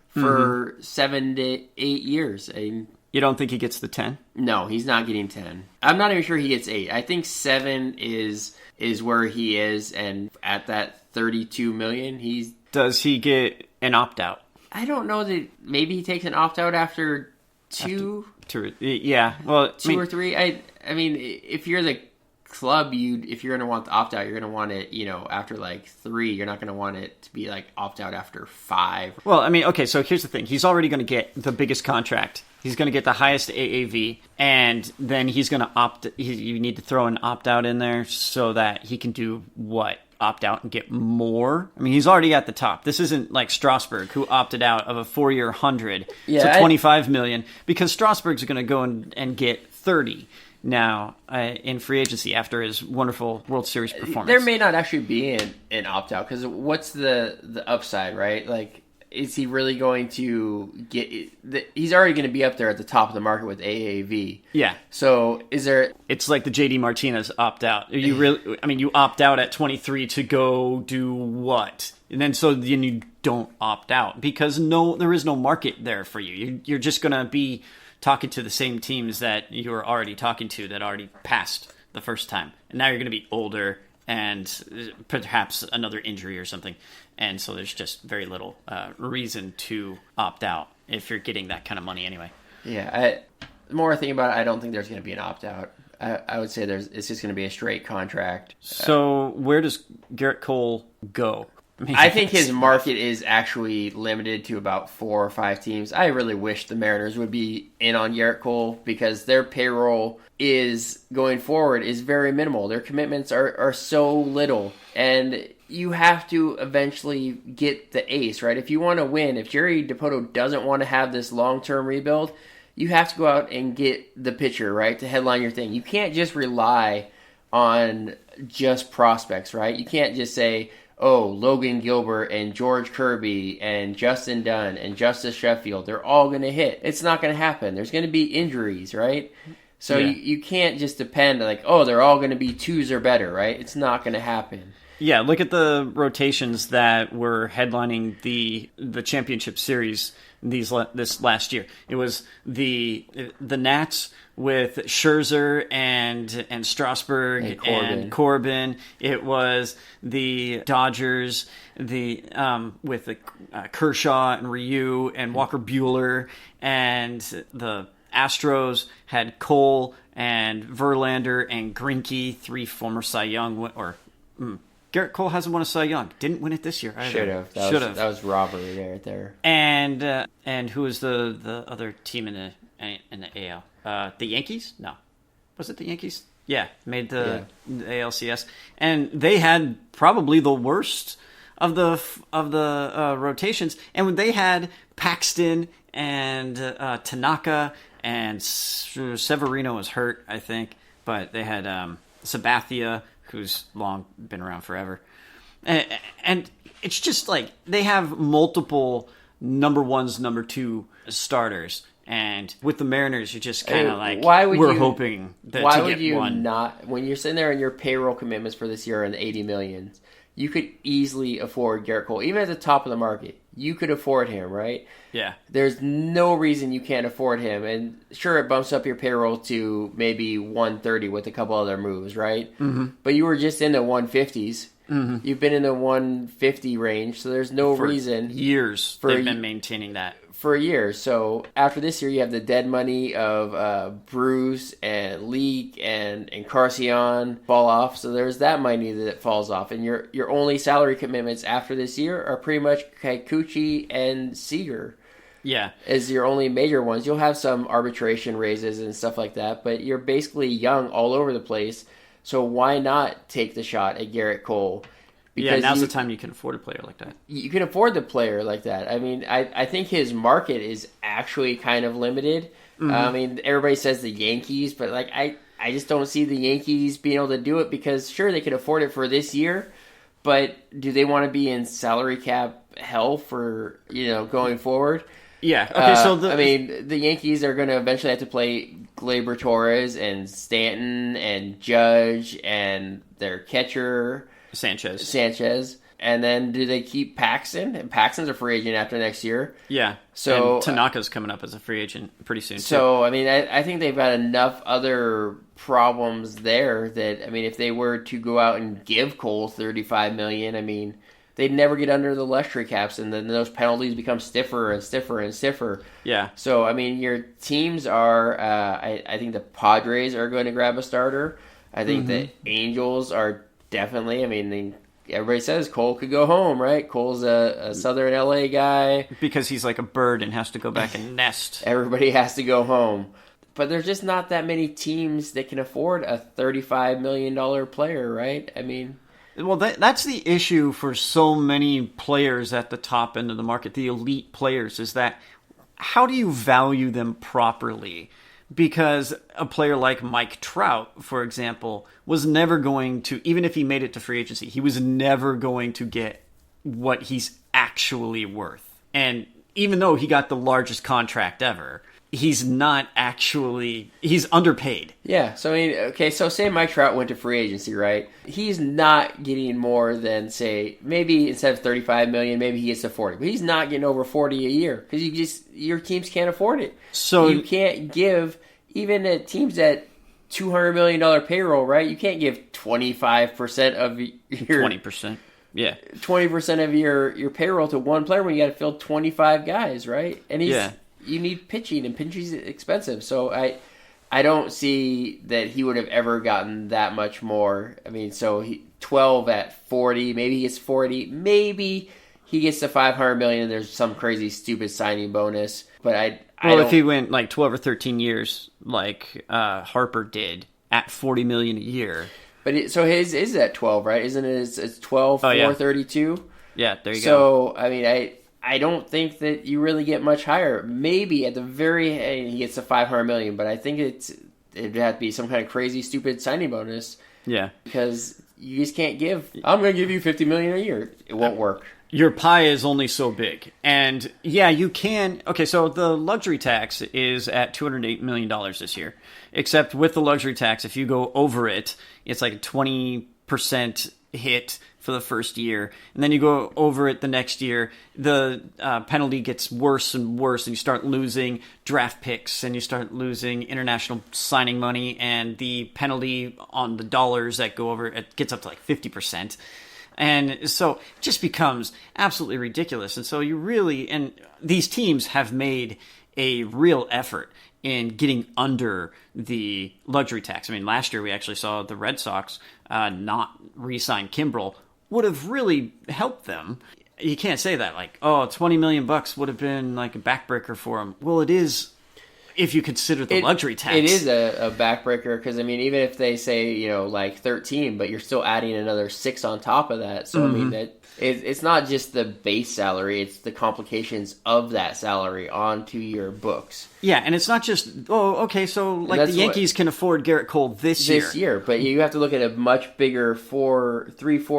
for 7 to 8 years. You don't think he gets the 10? No, he's not getting 10. I'm not even sure he gets 8. I think 7 is where he is, and at that $32 million, Does he get an opt-out? I don't know that... Maybe he takes an opt-out after two. Yeah, well, Two or three. I mean, if you're the club, if you're going to want the opt out, you're going to want it, after like 3. You're not going to want it to be like opt out after 5. Well, I mean, okay, so here's the thing. He's already going to get the biggest contract. He's going to get the highest AAV, and then he's going to you need to throw an opt out in there so that he can do what? Opt out and get more. I mean, he's already at the top. This isn't like Strasburg, who opted out of a 4-year 100 to 25 million, because Strasburg's going to go and get 30 now in free agency after his wonderful World Series performance. There may not actually be an opt out, because what's the upside, right? Like, is he really going to get? He's already going to be up there at the top of the market with AAV. Yeah. So is there? It's like the JD Martinez opt out. You opt out at 23 to go do what? And then you don't opt out because there is no market there for you. You're just going to be talking to the same teams that you were already talking to that already passed the first time, and now you're going to be older and perhaps another injury or something. And so there's just very little reason to opt out if you're getting that kind of money anyway. Yeah, the more I think about it, I don't think there's going to be an opt out. I would say it's just going to be a straight contract. So where does Garrett Cole go? I think his market is actually limited to about 4 or 5 teams. I really wish the Mariners would be in on Garrett Cole, because their payroll going forward is very minimal. Their commitments are so little, and you have to eventually get the ace, right? If you want to win, if Jerry DiPoto doesn't want to have this long-term rebuild, you have to go out and get the pitcher, right, to headline your thing. You can't just rely on just prospects, right? You can't just say, oh, Logan Gilbert and George Kirby and Justin Dunn and Justice Sheffield, they're all going to hit. It's not going to happen. There's going to be injuries, right? So you can't just depend like, oh, they're all going to be 2s or better, right? It's not going to happen. Yeah, look at the rotations that were headlining the championship series this last year. It was the Nats with Scherzer and Strasburg and Corbin. It was the Dodgers with Kershaw and Ryu and Walker Buehler, and the Astros had Cole and Verlander and Greinke, 3 former Cy Young Garrett Cole hasn't won a Cy Young. Didn't win it this year. Should have. That was robbery right there. And who was the other team in the AL? The Yankees? No. Was it the Yankees? Yeah, made the ALCS, and they had probably the worst of the rotations. And when they had Paxton and Tanaka, and Severino was hurt, I think, but they had Sabathia, who's long been around forever. And it's just like they have multiple number 1s, number 2 starters. And with the Mariners, you're just kind of like, hoping that to get one. Why would you not, when you're sitting there and your payroll commitments for this year are in the 80 million, you could easily afford Garrett Cole. Even at the top of the market, you could afford him, right? Yeah. There's no reason you can't afford him. And sure, it bumps up your payroll to maybe 130 with a couple other moves, right? Mm-hmm. But you were just in the 150s. Mm-hmm. You've been in the 150 range, so there's no reason. Years they've been maintaining that. For a year. So after this year, you have the dead money of Bruce and Leak and Carcion fall off. So there's that money that falls off. And your only salary commitments after this year are pretty much Kikuchi and Seager. Yeah. As your only major ones. You'll have some arbitration raises and stuff like that, but you're basically young all over the place. So why not take the shot at Garrett Cole? Because now's the time you can afford a player like that. You can afford the player like that. I mean, I think his market is actually kind of limited. Mm-hmm. I mean, everybody says the Yankees, but like I just don't see the Yankees being able to do it because, sure, they could afford it for this year, but do they want to be in salary cap hell for, going forward? Yeah. Okay. So the Yankees are going to eventually have to play Gleyber Torres and Stanton and Judge and their catcher Sanchez. And then do they keep Paxton? And Paxton's a free agent after next year. Yeah. So and Tanaka's coming up as a free agent pretty soon. So too. I mean, I think they've got enough other problems there that, I mean, if they were to go out and give Cole $35 million, I mean, they'd never get under the luxury caps, and then those penalties become stiffer and stiffer and stiffer. Yeah. So, I mean, your teams are, I think the Padres are going to grab a starter. I think the Angels are definitely, I mean, everybody says Cole could go home, right? Cole's a Southern LA guy. Because he's like a bird and has to go back and nest. Everybody has to go home. But there's just not that many teams that can afford a $35 million player, right? I mean... Well, that's the issue for so many players at the top end of the market, the elite players, is that how do you value them properly? Because a player like Mike Trout, for example, was never going to, even if he made it to free agency, he was never going to get what he's actually worth. And even though he got the largest contract ever, he's not actually, he's underpaid. Yeah, so I mean, okay, so say Mike Trout went to free agency, right? He's not getting more than, say, maybe instead of $35 million, maybe he gets to 40. But he's not getting over 40 a year because your teams can't afford it. So you can't give, even at teams at $200 million payroll, right? You can't give 25% of your 20%. Yeah. 20% of your payroll to one player when you got to fill 25 guys, right? And you need pitching, and pitching is expensive. So I don't see that he would have ever gotten that much more. I mean, so 12 at 40, maybe he gets 40, maybe he gets to $500 million and there's some crazy stupid signing bonus. But I don't... if he went like 12 or 13 years like Harper did at $40 million a year. But so his is at 12, right? Isn't it? It's 12, 432? Yeah, there you go. So, I mean, I don't think that you really get much higher. Maybe at the very end he gets to $500 million, but I think it'd have to be some kind of crazy, stupid signing bonus. Yeah, because you just can't give. I'm going to give you $50 million a year. It won't work. Your pie is only so big, and yeah, you can. Okay, so the luxury tax is at $208 million this year. Except with the luxury tax, if you go over it, it's like a 20% hit for the first year, and then you go over it the next year, the penalty gets worse and worse, and you start losing draft picks, and you start losing international signing money, and the penalty on the dollars that go over it gets up to like 50%. And so it just becomes absolutely ridiculous. And so and these teams have made a real effort in getting under the luxury tax. I mean, last year we actually saw the Red Sox not re-sign Kimbrel would have really helped them. You can't say that like, oh, $20 million would have been like a backbreaker for them. Well, it is if you consider the luxury tax. It is a backbreaker because, I mean, even if they say, like 13, but you're still adding another 6 on top of that. So, I mean, that it's not just the base salary, it's the complications of that salary onto your books. Yeah, and it's not just, so like the Yankees can afford Garrett Cole this year. But you have to look at a much bigger 4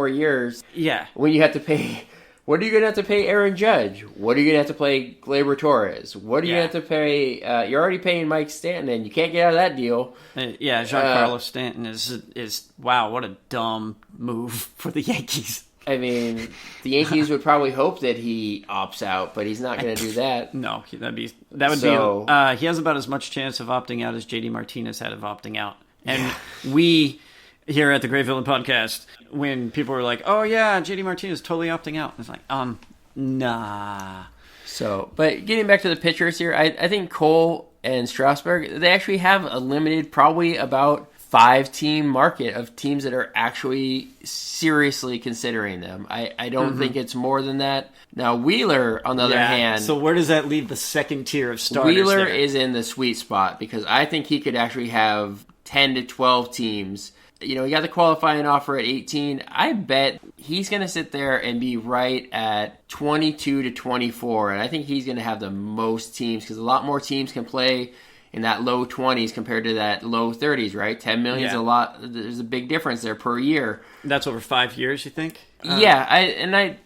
years. Yeah. When you have to pay... What are you going to have to pay Aaron Judge? What are you going to have to pay Gleyber Torres? What are you going to have to pay? You're already paying Mike Stanton, and you can't get out of that deal. Giancarlo Stanton is wow, what a dumb move for the Yankees. I mean, the Yankees would probably hope that he opts out, but he's not going to do that. No, he has about as much chance of opting out as JD Martinez had of opting out. And we here at the TheGreyVillain podcast, when people were like, oh yeah, JD Martinez is totally opting out. It's like, nah. So, but getting back to the pitchers here, I think Cole and Strasburg, they actually have a limited, probably about 5-team market of teams that are actually seriously considering them. I don't think it's more than that. Now, Wheeler, on the other hand... So where does that leave the second tier of starters? Wheeler is in the sweet spot because I think he could actually have 10 to 12 teams. He got the qualifying offer at 18. I bet he's going to sit there and be right at 22 to 24. And I think he's going to have the most teams because a lot more teams can play in that low 20s compared to that low 30s, right? 10 million is a lot. There's a big difference there per year. That's over 5 years, you think? I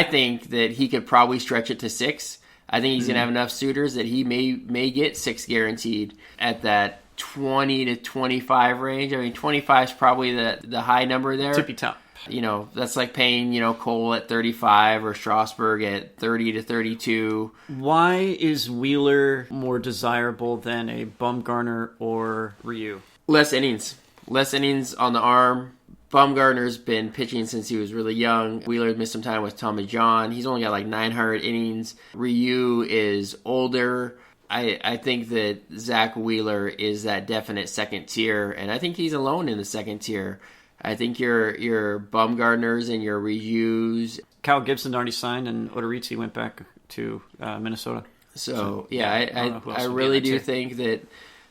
think that he could probably stretch it to 6. I think he's going to have enough suitors that he may get 6 guaranteed at that 20 to 25 range. I mean, 25 is probably the high number there. Tippy top. That's like paying, Cole at 35 or Strasburg at 30 to 32. Why is Wheeler more desirable than a Bumgarner or Ryu? Less innings on the arm, Bumgarner's been pitching since he was really young. Wheeler missed some time with Tommy John. He's only got like 900 innings. Ryu is older. I think that Zach Wheeler is that definite second tier, and I think he's alone in the second tier. I think your Bumgarners and your Ryus. Kyle Gibson already signed, and Odorizzi went back to Minnesota. So I really do think that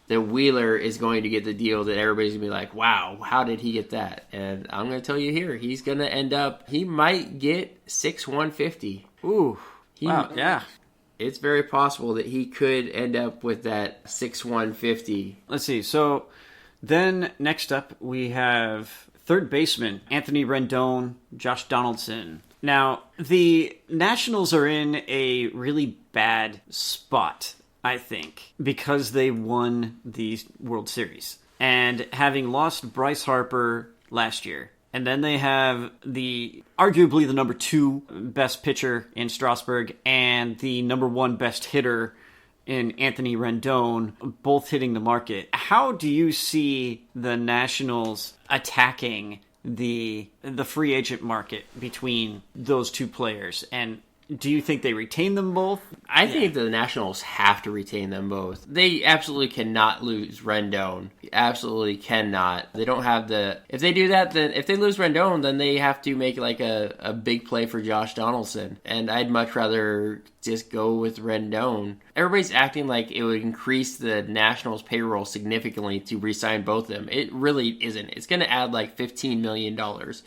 Wheeler is going to get the deal that everybody's going to be like, wow, how did he get that? And I'm going to tell you here, he's going to end up, he might get 6/150. Ooh, wow, yeah. It's very possible that he could end up with that 6/150. Let's see. So then next up we have third baseman Anthony Rendon, Josh Donaldson. Now, the Nationals are in a really bad spot, I think, because they won the World Series. And having lost Bryce Harper last year, and then they have arguably the number 2 best pitcher in Strasburg and the number 1 best hitter in Anthony Rendon, both hitting the market. How do you see the Nationals attacking the free agent market between those two players? And do you think they retain them both? I think the Nationals have to retain them both. They absolutely cannot lose Rendon. Absolutely cannot. They don't have the... If they do that, then if they lose Rendon, then they have to make like a big play for Josh Donaldson. And I'd much rather just go with Rendon. Everybody's acting like it would increase the Nationals' payroll significantly to re-sign both of them. It really isn't. It's going to add like $15 million.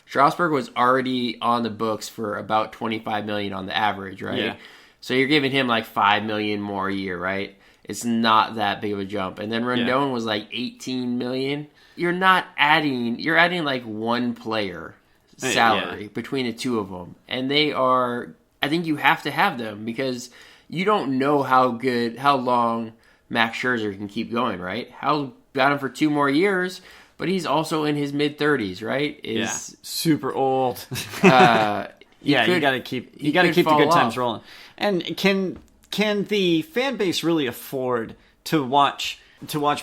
Strasburg was already on the books for about $25 million on the average, right? Yeah. So you're giving him like $5 million more a year, right? It's not that big of a jump. And then Rendon was like $18 million. You're adding like one player salary between the two of them. And they are, I think you have to have them because you don't know how long Max Scherzer can keep going, right? Hal got him for 2 more years, but he's also in his mid-30s, right? Super old. You got to keep the good times rolling. And can the fan base really afford to watch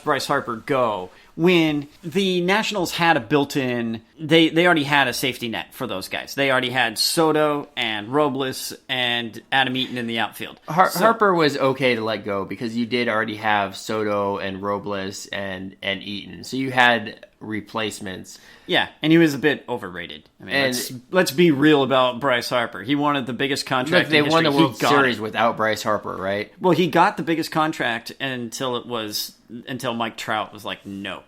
Bryce Harper go when the Nationals had a built-in... They already had a safety net for those guys. They already had Soto and Robles and Adam Eaton in the outfield. Harper was okay to let go because you did already have Soto and Robles and Eaton. So you had replacements. Yeah, and he was a bit overrated. I mean, let's be real about Bryce Harper. He wanted the biggest contract in history. They won the World Series without Bryce Harper, right? Well, he got the biggest contract until Mike Trout was like, no,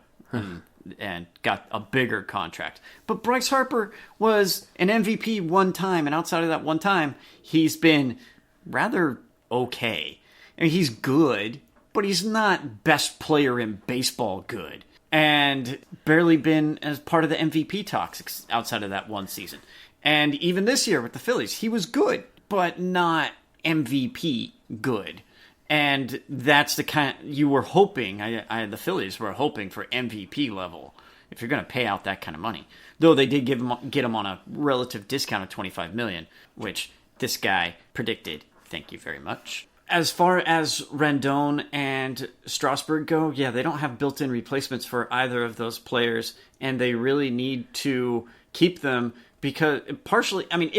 and got a bigger contract. But Bryce Harper was an MVP one time, and outside of that one time, he's been rather okay. I mean, he's good, but he's not best player in baseball good. And barely been as part of the MVP talks outside of that one season. And even this year with the Phillies, he was good, but not MVP good. And that's the kind you were hoping. The Phillies were hoping for MVP level if you're going to pay out that kind of money. Though they did get him on a relative discount of $25 million, which this guy predicted. Thank you very much. As far as Rendon and Strasburg go, they don't have built-in replacements for either of those players, and they really need to keep them because partially, I mean,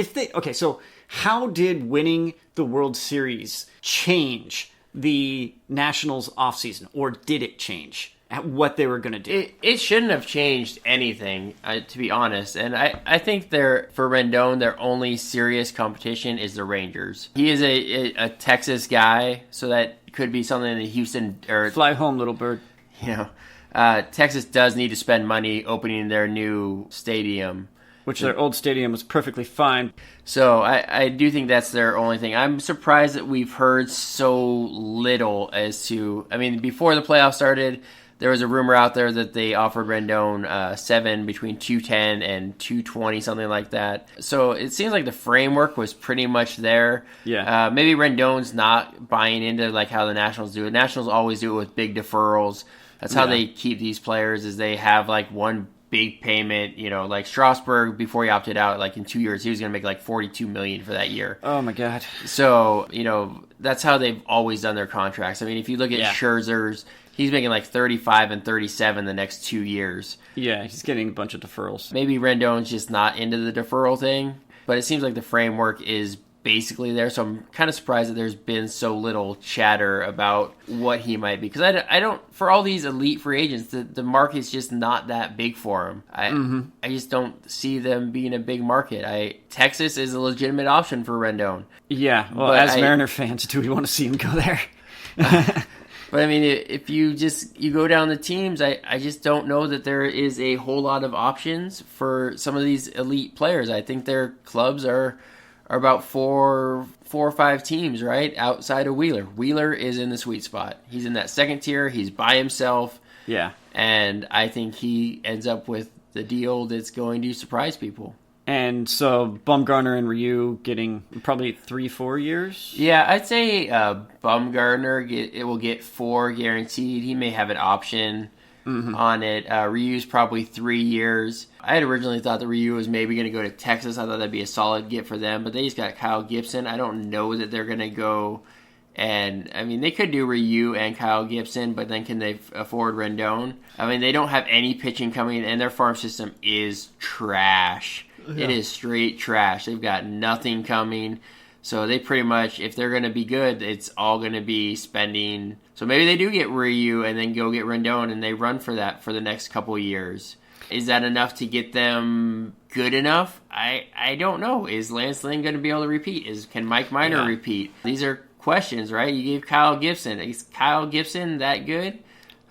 so how did winning the World Series change the Nationals offseason, or did it change what they were going to do? It shouldn't have changed anything, to be honest. And I think for Rendon, their only serious competition is the Rangers. He is a Texas guy, so that could be something in the Houston... or fly home, little bird. Texas does need to spend money opening their new stadium. Which their old stadium was perfectly fine. So I do think that's their only thing. I'm surprised that we've heard so little as to... I mean, before the playoffs started... There was a rumor out there that they offered Rendon 7 between 210 and 220, something like that. So it seems like the framework was pretty much there. Yeah. Maybe Rendon's not buying into like how the Nationals do it. Nationals always do it with big deferrals. That's how they keep these players. Is they have like one big payment, like Strasburg before he opted out, like in 2 years, he was going to make like $42 million for that year. Oh my God. So, that's how they've always done their contracts. I mean, if you look at Scherzer's, he's making like 35 and 37 the next 2 years. Yeah, he's getting a bunch of deferrals. Maybe Rendon's just not into the deferral thing, but it seems like the framework is basically there. So I'm kind of surprised that there's been so little chatter about what he might be. Because I don't, for all these elite free agents, the market's just not that big for him. I just don't see them being a big market. Texas is a legitimate option for Rendon. Yeah, well, but as Mariner fans, do we want to see him go there? But I mean, if you go down the teams, I just don't know that there is a whole lot of options for some of these elite players. I think their clubs are about four or five teams, right, outside of Wheeler. Wheeler is in the sweet spot. He's in that second tier. He's by himself. Yeah. And I think he ends up with the deal that's going to surprise people. And so Bumgarner and Ryu getting probably 3-4 years? Yeah, I'd say Bumgarner will get 4 guaranteed. He may have an option on it. Ryu's probably 3 years. I had originally thought that Ryu was maybe going to go to Texas. I thought that'd be a solid get for them. But they just got Kyle Gibson. I don't know that they're going to go. And, I mean, they could do Ryu and Kyle Gibson, but then can they afford Rendon? I mean, they don't have any pitching coming, and their farm system is trash. Yeah. It is straight trash. They've got nothing coming. So they pretty much, if they're going to be good, it's all going to be spending. So maybe they do get Ryu and then go get Rendon, and they run for that for the next couple of years. Is that enough to get them good enough? I don't know. Is Lance Lynn going to be able to repeat? Can Mike Minor repeat? These are questions, right? You gave Kyle Gibson. Is Kyle Gibson that good?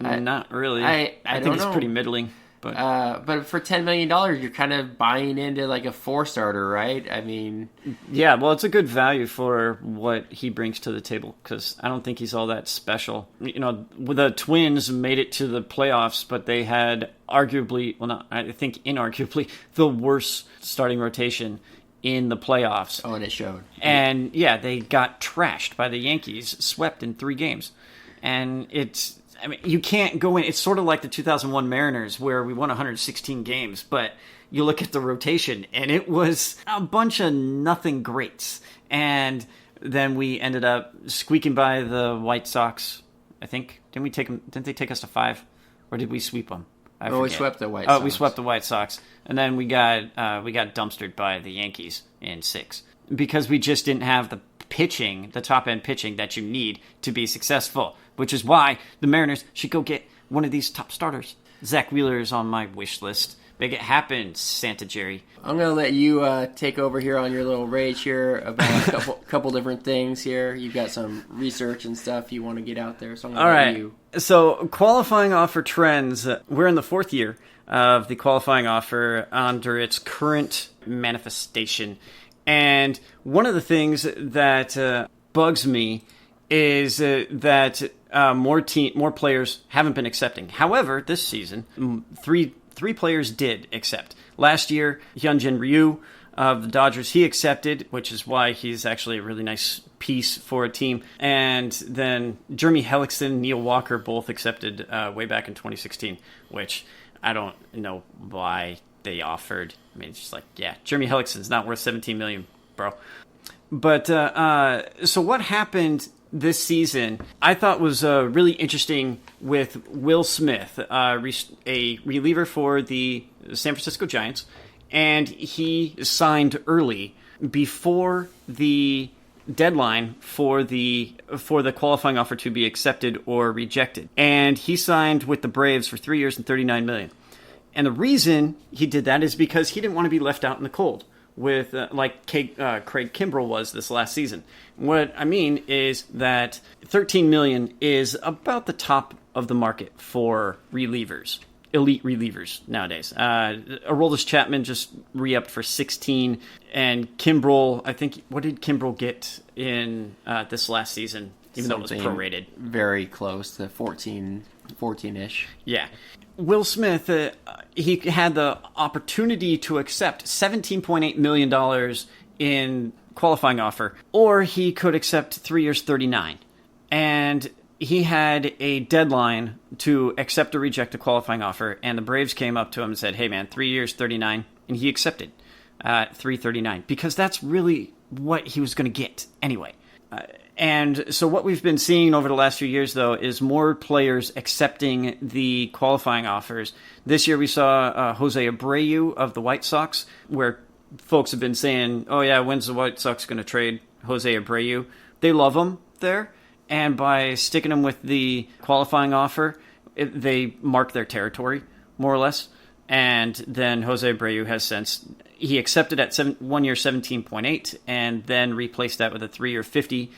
Not really. I think it's pretty middling. But for $10 million, you're kind of buying into like a 4-starter, right? I mean... Yeah, well, it's a good value for what he brings to the table, because I don't think he's all that special. The Twins made it to the playoffs, but they had inarguably, the worst starting rotation in the playoffs. Oh, and it showed. And, yeah, they got trashed by the Yankees, swept in 3 games. And you can't go in. It's sort of like the 2001 Mariners where we won 116 games, but you look at the rotation and it was a bunch of nothing greats. And then we ended up squeaking by the White Sox, I think. Didn't they take us to 5? Or did we sweep them? We swept the White Sox. Oh, we swept the White Sox. And then we got dumpstered by the Yankees in 6. Because we just didn't have the pitching, the top-end pitching that you need to be successful. Which is why the Mariners should go get one of these top starters. Zach Wheeler is on my wish list. Make it happen, Santa Jerry. I'm going to let you take over here on your little rage here about a couple different things here. You've got some research and stuff you want to get out there, so I'm going to let you. So qualifying offer trends. We're in the 4th year of the qualifying offer under its current manifestation. And one of the things that bugs me is that more players haven't been accepting. However, this season, three players did accept. Last year, Hyunjin Ryu of the Dodgers, he accepted, which is why he's actually a really nice piece for a team. And then Jeremy Hellickson, Neil Walker both accepted way back in 2016, which I don't know why they offered. I mean, it's just like, yeah, Jeremy Hellickson's not worth $17 million, bro. But so what happened this season, I thought was really interesting with Will Smith, a reliever for the San Francisco Giants, and he signed early before the deadline for the qualifying offer to be accepted or rejected. And he signed with the Braves for 3 years and $39 million. And the reason he did that is because he didn't want to be left out in the cold with like Craig Kimbrell was this last season. What I mean is that $13 million is about the top of the market for relievers, elite relievers nowadays. Aroldis Chapman just re-upped for 16, and Kimbrell, I think, what did Kimbrell get in this last season? Even though it was prorated. Very close to 14-ish. Yeah. Will Smith, he had the opportunity to accept $17.8 million in qualifying offer, or he could accept 3 years, $39. And he had a deadline to accept or reject a qualifying offer, and the Braves came up to him and said, hey man, 3 years, 39, and he accepted 339, because that's really what he was going to get anyway. And so what we've been seeing over the last few years, though, is more players accepting the qualifying offers. This year we saw Jose Abreu of the White Sox, where folks have been saying, oh yeah, when's the White Sox going to trade Jose Abreu? They love him there, and by sticking him with the qualifying offer, they mark their territory, more or less. And then Jose Abreu has since, he accepted at 1 year 17.8, and then replaced that with a 3 year $50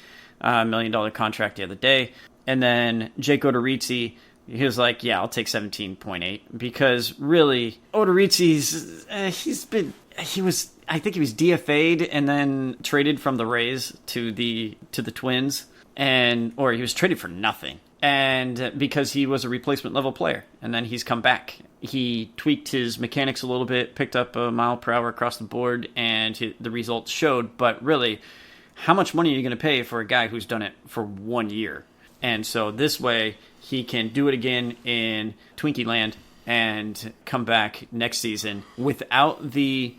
million contract the other day. And then Jake Odorizzi, he was like, yeah, I'll take 17.8, because really Odorizzi's I think he was DFA'd and then traded from the Rays to the Twins, or he was traded for nothing, and because he was a replacement level player, and then he's come back. He tweaked his mechanics a little bit, picked up a mile per hour across the board, and the results showed. But really, how much money are you going to pay for a guy who's done it for 1 year? And so this way, he can do it again in Twinkie Land and come back next season without the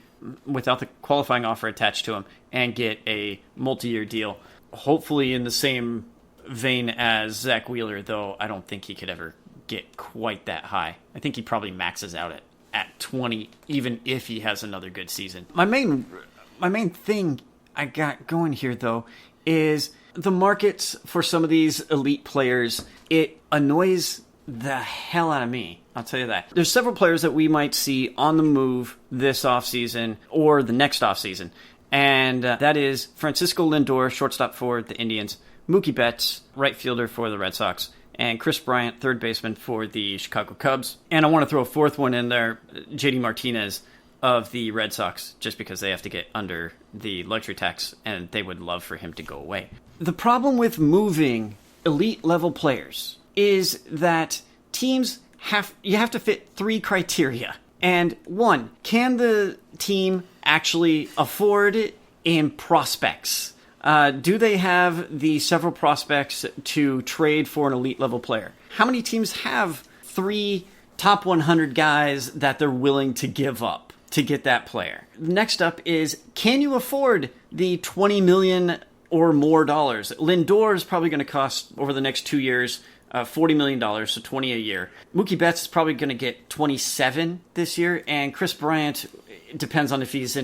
qualifying offer attached to him and get a multi-year deal. Hopefully in the same vein as Zach Wheeler, though I don't think he could ever get quite that high. I think he probably maxes out at 20, even if he has another good season. My main thing I got going here, though, is the markets for some of these elite players. It annoys the hell out of me. I'll tell you that. There's several players that we might see on the move this offseason or the next offseason. And that is Francisco Lindor, shortstop for the Indians, Mookie Betts, right fielder for the Red Sox, and Chris Bryant, third baseman for the Chicago Cubs. And I want to throw a fourth one in there, JD Martinez of the Red Sox, just because they have to get under the luxury tax, and they would love for him to go away. The problem with moving elite level players is that teams have to fit 3 criteria. And 1, can the team actually afford it in prospects? Do they have the several prospects to trade for an elite level player? How many teams have 3 top 100 guys that they're willing to give up to get that player? Next up is, can you afford the $20 million or more dollars? Lindor is probably going to cost, over the next 2 years, $40 million, so $20 a year. Mookie Betts is probably going to get $27 this year, and Chris Bryant, it depends on if he's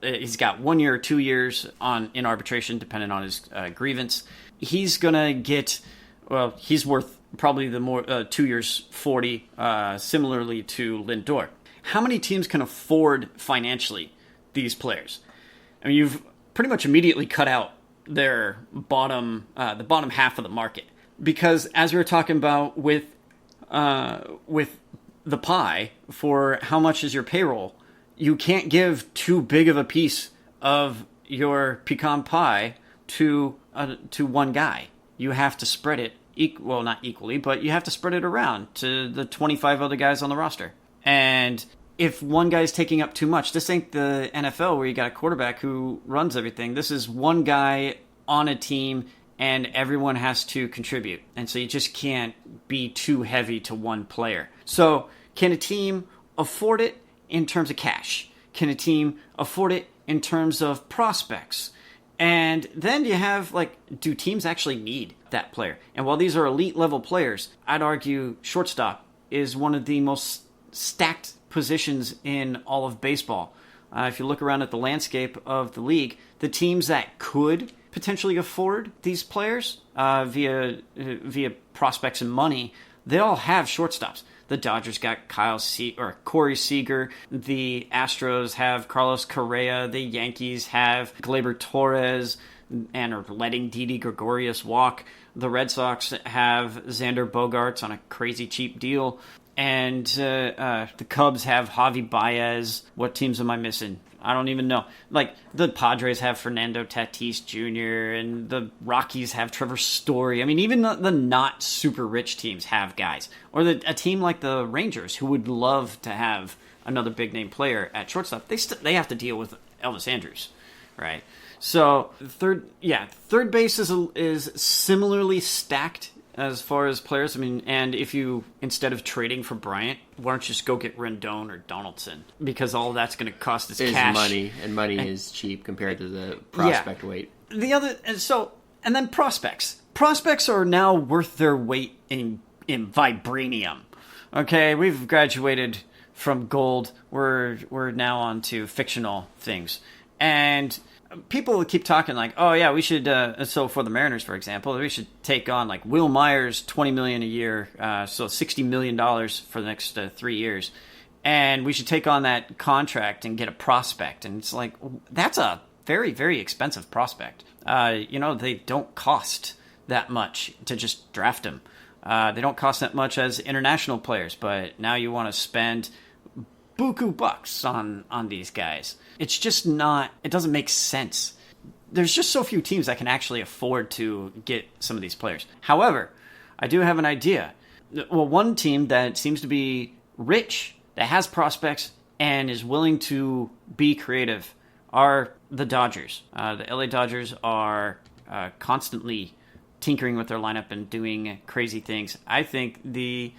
he's got 1 year or 2 years in arbitration, depending on his grievance. He's going to get, he's worth probably the more 2 years, 40, similarly to Lindor. How many teams can afford financially these players? I mean, you've pretty much immediately cut out their the bottom half of the market. Because as we were talking about with the pie for how much is your payroll, you can't give too big of a piece of your pecan pie to one guy. You have to spread it, not equally, but you have to spread it around to the 25 other guys on the roster. And if one guy's taking up too much, this ain't the NFL where you got a quarterback who runs everything. This is one guy on a team, and everyone has to contribute. And so you just can't be too heavy to one player. So can a team afford it in terms of cash? Can a team afford it in terms of prospects? And then you have, do teams actually need that player? And while these are elite level players, I'd argue shortstop is one of the most stacked positions in all of baseball. If you look around at the landscape of the league, the teams that could potentially afford these players via prospects and money, they all have shortstops. The Dodgers got Corey Seager. The Astros have Carlos Correa. The Yankees have Gleyber Torres and are letting Didi Gregorius walk. The Red Sox have Xander Bogaerts on a crazy cheap deal. And the Cubs have Javi Baez. What teams am I missing? I don't even know. The Padres have Fernando Tatis Jr. and the Rockies have Trevor Story. I mean, even the not super rich teams have guys. Or a team like the Rangers, who would love to have another big name player at shortstop, they have to deal with Elvis Andrus, right? So third base is similarly stacked as far as players. I mean, and if you, instead of trading for Bryant, why don't you just go get Rendon or Donaldson? Because all that's going to cost is cash. Money, and money is cheap compared to the prospect weight. The other, and then prospects. Prospects are now worth their weight in vibranium. Okay, we've graduated from gold. We're now on to fictional things. And people keep talking like, oh yeah, we should, so for the Mariners, for example, we should take on like Will Myers, $20 million a year, so $60 million for the next 3 years. And we should take on that contract and get a prospect. And it's like, that's a very, very expensive prospect. They don't cost that much to just draft them. They don't cost that much as international players, but now you want to spend buku bucks on these guys. It's just not, it doesn't make sense. There's just so few teams that can actually afford to get some of these players. However, I do have an idea. Well, one team that seems to be rich, that has prospects, and is willing to be creative are the Dodgers. The LA Dodgers are constantly tinkering with their lineup and doing crazy things. I think they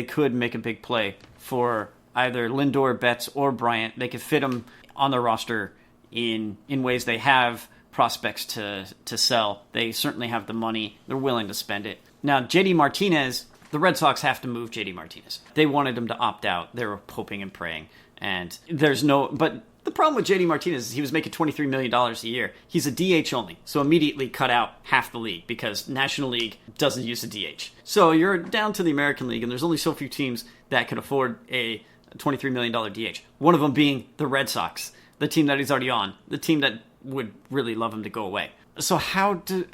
could make a big play for either Lindor, Betts, or Bryant. They could fit them on their roster in ways they have prospects to sell. They certainly have the money. They're willing to spend it. Now, JD Martinez, the Red Sox have to move JD Martinez. They wanted him to opt out. They were hoping and praying. And but the problem with JD Martinez is he was making $23 million a year. He's a DH only, so immediately cut out half the league because National League doesn't use a DH. So you're down to the American League, and there's only so few teams that can afford a $23 million DH. One of them being the Red Sox, the team that he's already on, the team that would really love him to go away. So how do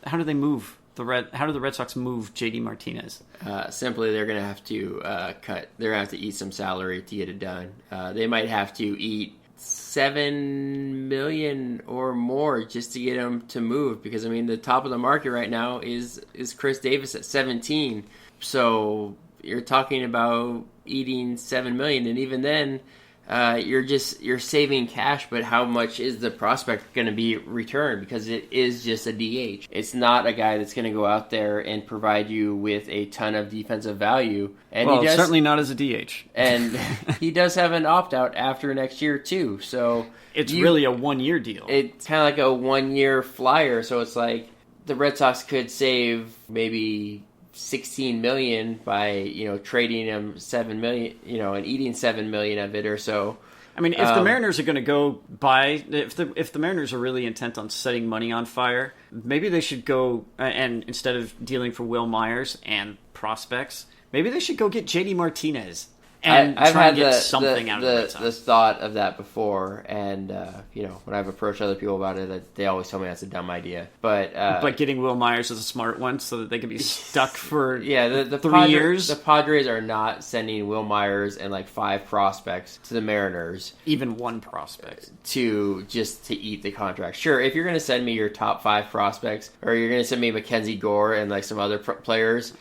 they move how do the Red Sox move JD Martinez? Simply, they're going to have to cut. They're going to have to eat some salary to get it done. They might have to eat $7 million or more just to get him to move. Because I mean, the top of the market right now is Chris Davis at 17. So you're talking about eating $7 million, and even then, you're saving cash. But how much is the prospect going to be returned? Because it is just a DH. It's not a guy that's going to go out there and provide you with a ton of defensive value. And certainly not as a DH. And he does have an opt out after next year too. So it's really a 1-year deal. It's kind of like a 1-year flyer. So it's like the Red Sox could save maybe $16 million by trading him $7 million, and eating $7 million of it or so. I mean, if the Mariners are going to go buy, if the Mariners are really intent on setting money on fire, maybe they should go and instead of dealing for Will Myers and prospects, maybe they should go get JD Martinez and I've try had and get something out of the Red Sox. The thought of that before, and when I've approached other people about it, they always tell me that's a dumb idea. But getting Will Myers is a smart one, so that they can be stuck for the 3 years. The Padres are not sending Will Myers and like 5 prospects to the Mariners, even 1 prospect, to eat the contract. Sure, if you're going to send me your top 5 prospects, or you're going to send me Mackenzie Gore and like some other players,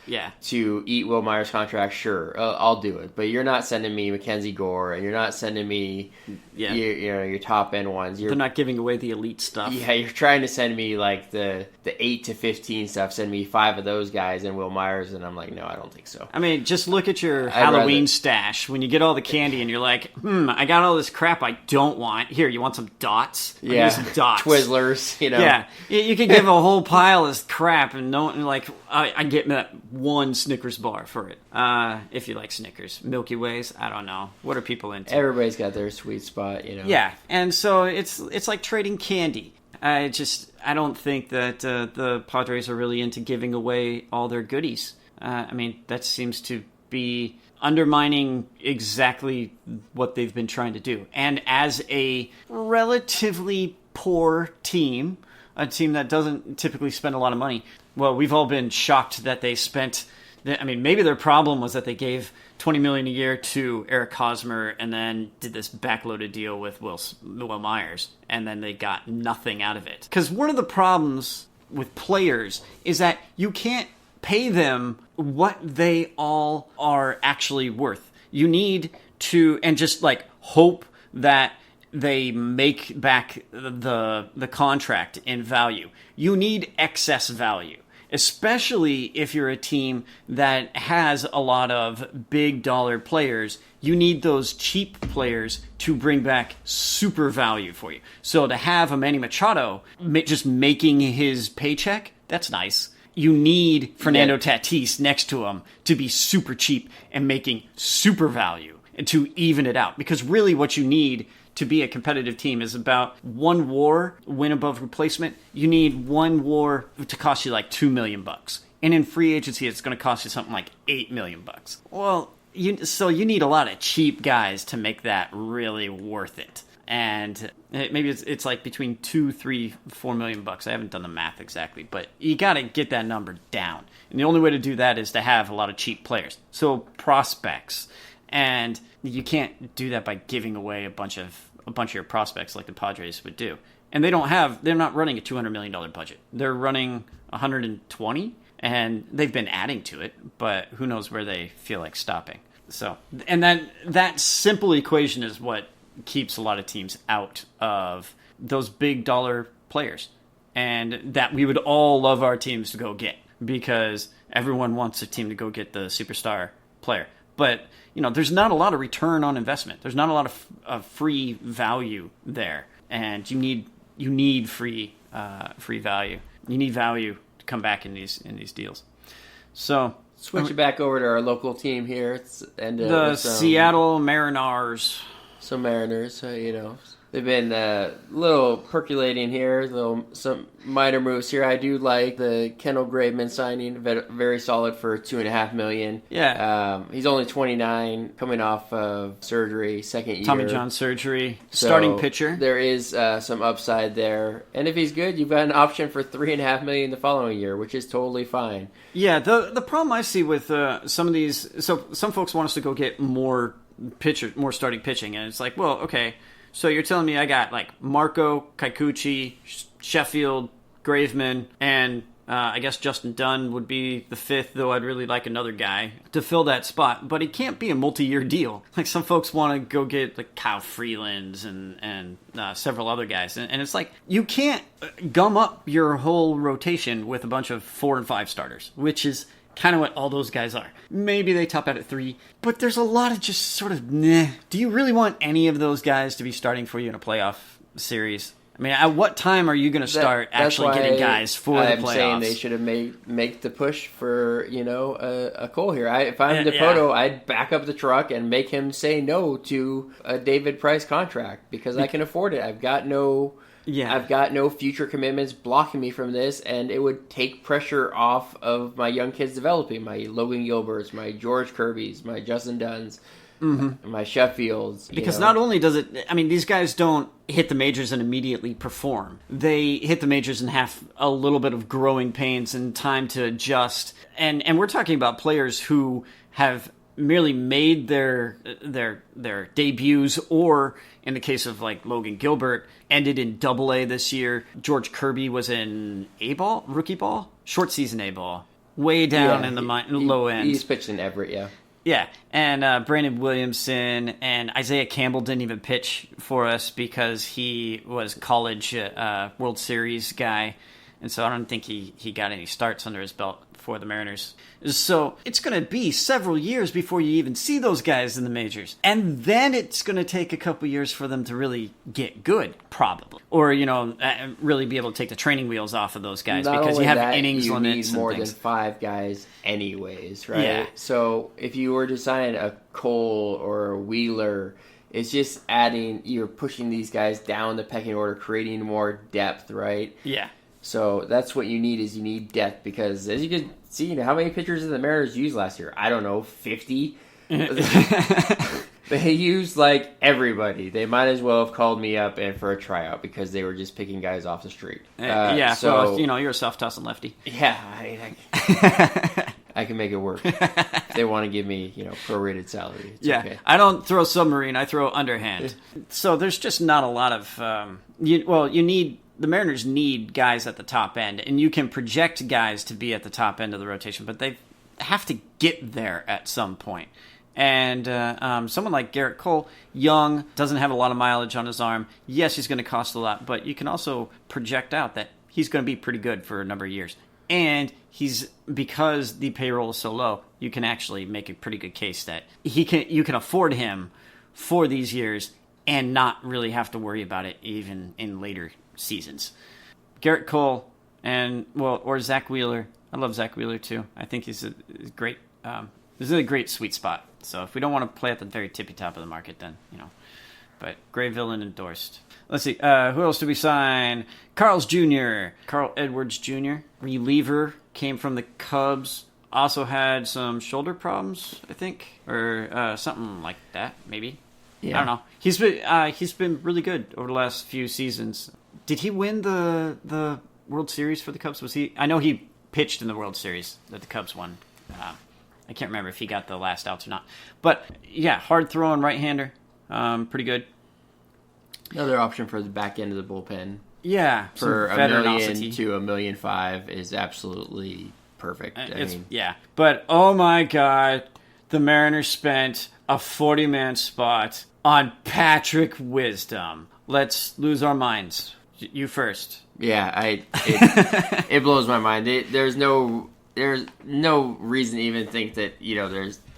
to eat Will Myers' contract, sure, I'll do it. But you're not sending me Mackenzie Gore, and you're not sending me your top end ones. They're not giving away the elite stuff. Yeah, you're trying to send me like the 8 to 15 stuff. Send me 5 of those guys and Will Myers, and I'm like, no, I don't think so. I mean, just look at your Halloween stash. When you get all the candy and you're like, I got all this crap I don't want. Here, you want some dots? Some dots. Twizzlers, Yeah, you can give a whole pile of crap and I get that 1 Snickers bar for it. If you like Snickers. Milky Ways, I don't know. What are people into? Everybody's got their sweet spot, Yeah, and so it's like trading candy. I don't think that the Padres are really into giving away all their goodies. I mean, that seems to be undermining exactly what they've been trying to do. And as a relatively poor team, a team that doesn't typically spend a lot of money, well, we've all been shocked that they spent... I mean, maybe their problem was that they gave $20 million a year to Eric Hosmer and then did this backloaded deal with Will Myers, and then they got nothing out of it. Because one of the problems with players is that you can't pay them what they all are actually worth. You need to, and just like hope that they make back the contract in value. You need excess value. especially if you're a team that has a lot of big dollar players. You need those cheap players to bring back super value for you. So to have a Manny Machado just making his paycheck, that's nice. You need Fernando Tatis next to him to be super cheap and making super value and to even it out. Because really what you need to be a competitive team is about one WAR, win above replacement. You need one WAR to cost you like $2 million. And in free agency, it's going to cost you something like $8 million. Well, so you need a lot of cheap guys to make that really worth it. And maybe it's like between $2, $3, $4 million. I haven't done the math exactly, but you got to get that number down. And the only way to do that is to have a lot of cheap players. So prospects. And you can't do that by giving away a bunch of your prospects like the Padres would do. And they're not running a $200 million budget. They're running 120, and they've been adding to it, but who knows where they feel like stopping. So, and that simple equation is what keeps a lot of teams out of those big dollar players, and that we would all love our teams to go get, because everyone wants a team to go get the superstar player. But there's not a lot of return on investment. There's not a lot of free value there, and you need free value. You need value to come back in these deals. So switch it back over to our local team here. The Seattle Mariners. Some Mariners, they've been a little percolating here, some minor moves here. I do like the Kendall Graveman signing, very solid for $2.5 million. Yeah. He's only 29, coming off of surgery, second year. Tommy John surgery, starting pitcher. There is some upside there. And if he's good, you've got an option for $3.5 million the following year, which is totally fine. Yeah, the problem I see with some of these, so some folks want us to go get more starting pitching, and it's like, well, okay, so you're telling me I got like Marco, Kikuchi, Sheffield, Graveman, and I guess Justin Dunn would be the fifth, though I'd really like another guy to fill that spot, but it can't be a multi-year deal. Like some folks want to go get like Kyle Freelands and several other guys, and it's like you can't gum up your whole rotation with a bunch of 4 and 5 starters, which is kind of what all those guys are. Maybe they top out at 3, but there's a lot of just sort of meh. Do you really want any of those guys to be starting for you in a playoff series? I mean, at what time are you going to start actually getting guys for the playoffs? I'm saying they should have make the push for a Cole here. If I'm Dipoto, I'd back up the truck and make him say no to a David Price contract because I can afford it. I've got no future commitments blocking me from this, and it would take pressure off of my young kids developing, my Logan Gilberts, my George Kirby's, my Justin Dunn's, my Sheffields. Because not only does it, I mean, these guys don't hit the majors and immediately perform. They hit the majors and have a little bit of growing pains and time to adjust. And we're talking about players who have merely made their debuts, or in the case of like Logan Gilbert, ended in AA this year. George Kirby was in A-ball, rookie ball, short season A-ball, way down in the low end. He's pitched in Everett, yeah. Yeah, and Brandon Williamson and Isaiah Campbell didn't even pitch for us because he was college World Series guy, and so I don't think he got any starts under his belt for the Mariners. So it's going to be several years before you even see those guys in the majors. And then it's going to take a couple years for them to really get good, probably. Or, really be able to take the training wheels off of those guys. Not because only you have that, innings you limits need more and things. than 5 guys anyways, right? Yeah. So if you were to sign a Cole or a Wheeler, it's just you're pushing these guys down the pecking order, creating more depth, right? Yeah. So that's what you need depth, because as you can see, how many pitchers did the Mariners use last year? I don't know, 50? They used like everybody. They might as well have called me up for a tryout because they were just picking guys off the street. So you're a soft-tossing lefty. Yeah, I can make it work. If they want to give me, prorated salary. It's okay. I don't throw submarine. I throw underhand. So there's just not a lot of. The Mariners need guys at the top end, and you can project guys to be at the top end of the rotation, but they have to get there at some point. And someone like Garrett Cole, young, doesn't have a lot of mileage on his arm. Yes, he's going to cost a lot, but you can also project out that he's going to be pretty good for a number of years. And because the payroll is so low, you can actually make a pretty good case that you can afford him for these years and not really have to worry about it even in later seasons. Garrett Cole or Zach Wheeler. I love Zach Wheeler too. I think he's a great, this is a great sweet spot. So if we don't want to play at the very tippy top of the market, then, but GreyVillain endorsed. Let's see. Who else did we sign? Carl Edwards Jr., reliever, came from the Cubs. Also had some shoulder problems, I think, or something like that, maybe. Yeah. I don't know. He's been really good over the last few seasons. Did he win the World Series for the Cubs? I know he pitched in the World Series that the Cubs won. I can't remember if he got the last outs or not. But yeah, hard throwing right-hander, pretty good. Another option for the back end of the bullpen. Yeah, for $1 million to $1.5 million is absolutely perfect. But oh my God, the Mariners spent a 40-man spot on Patrick Wisdom. Let's lose our minds. You first. Yeah, it blows my mind. There's no reason to even think that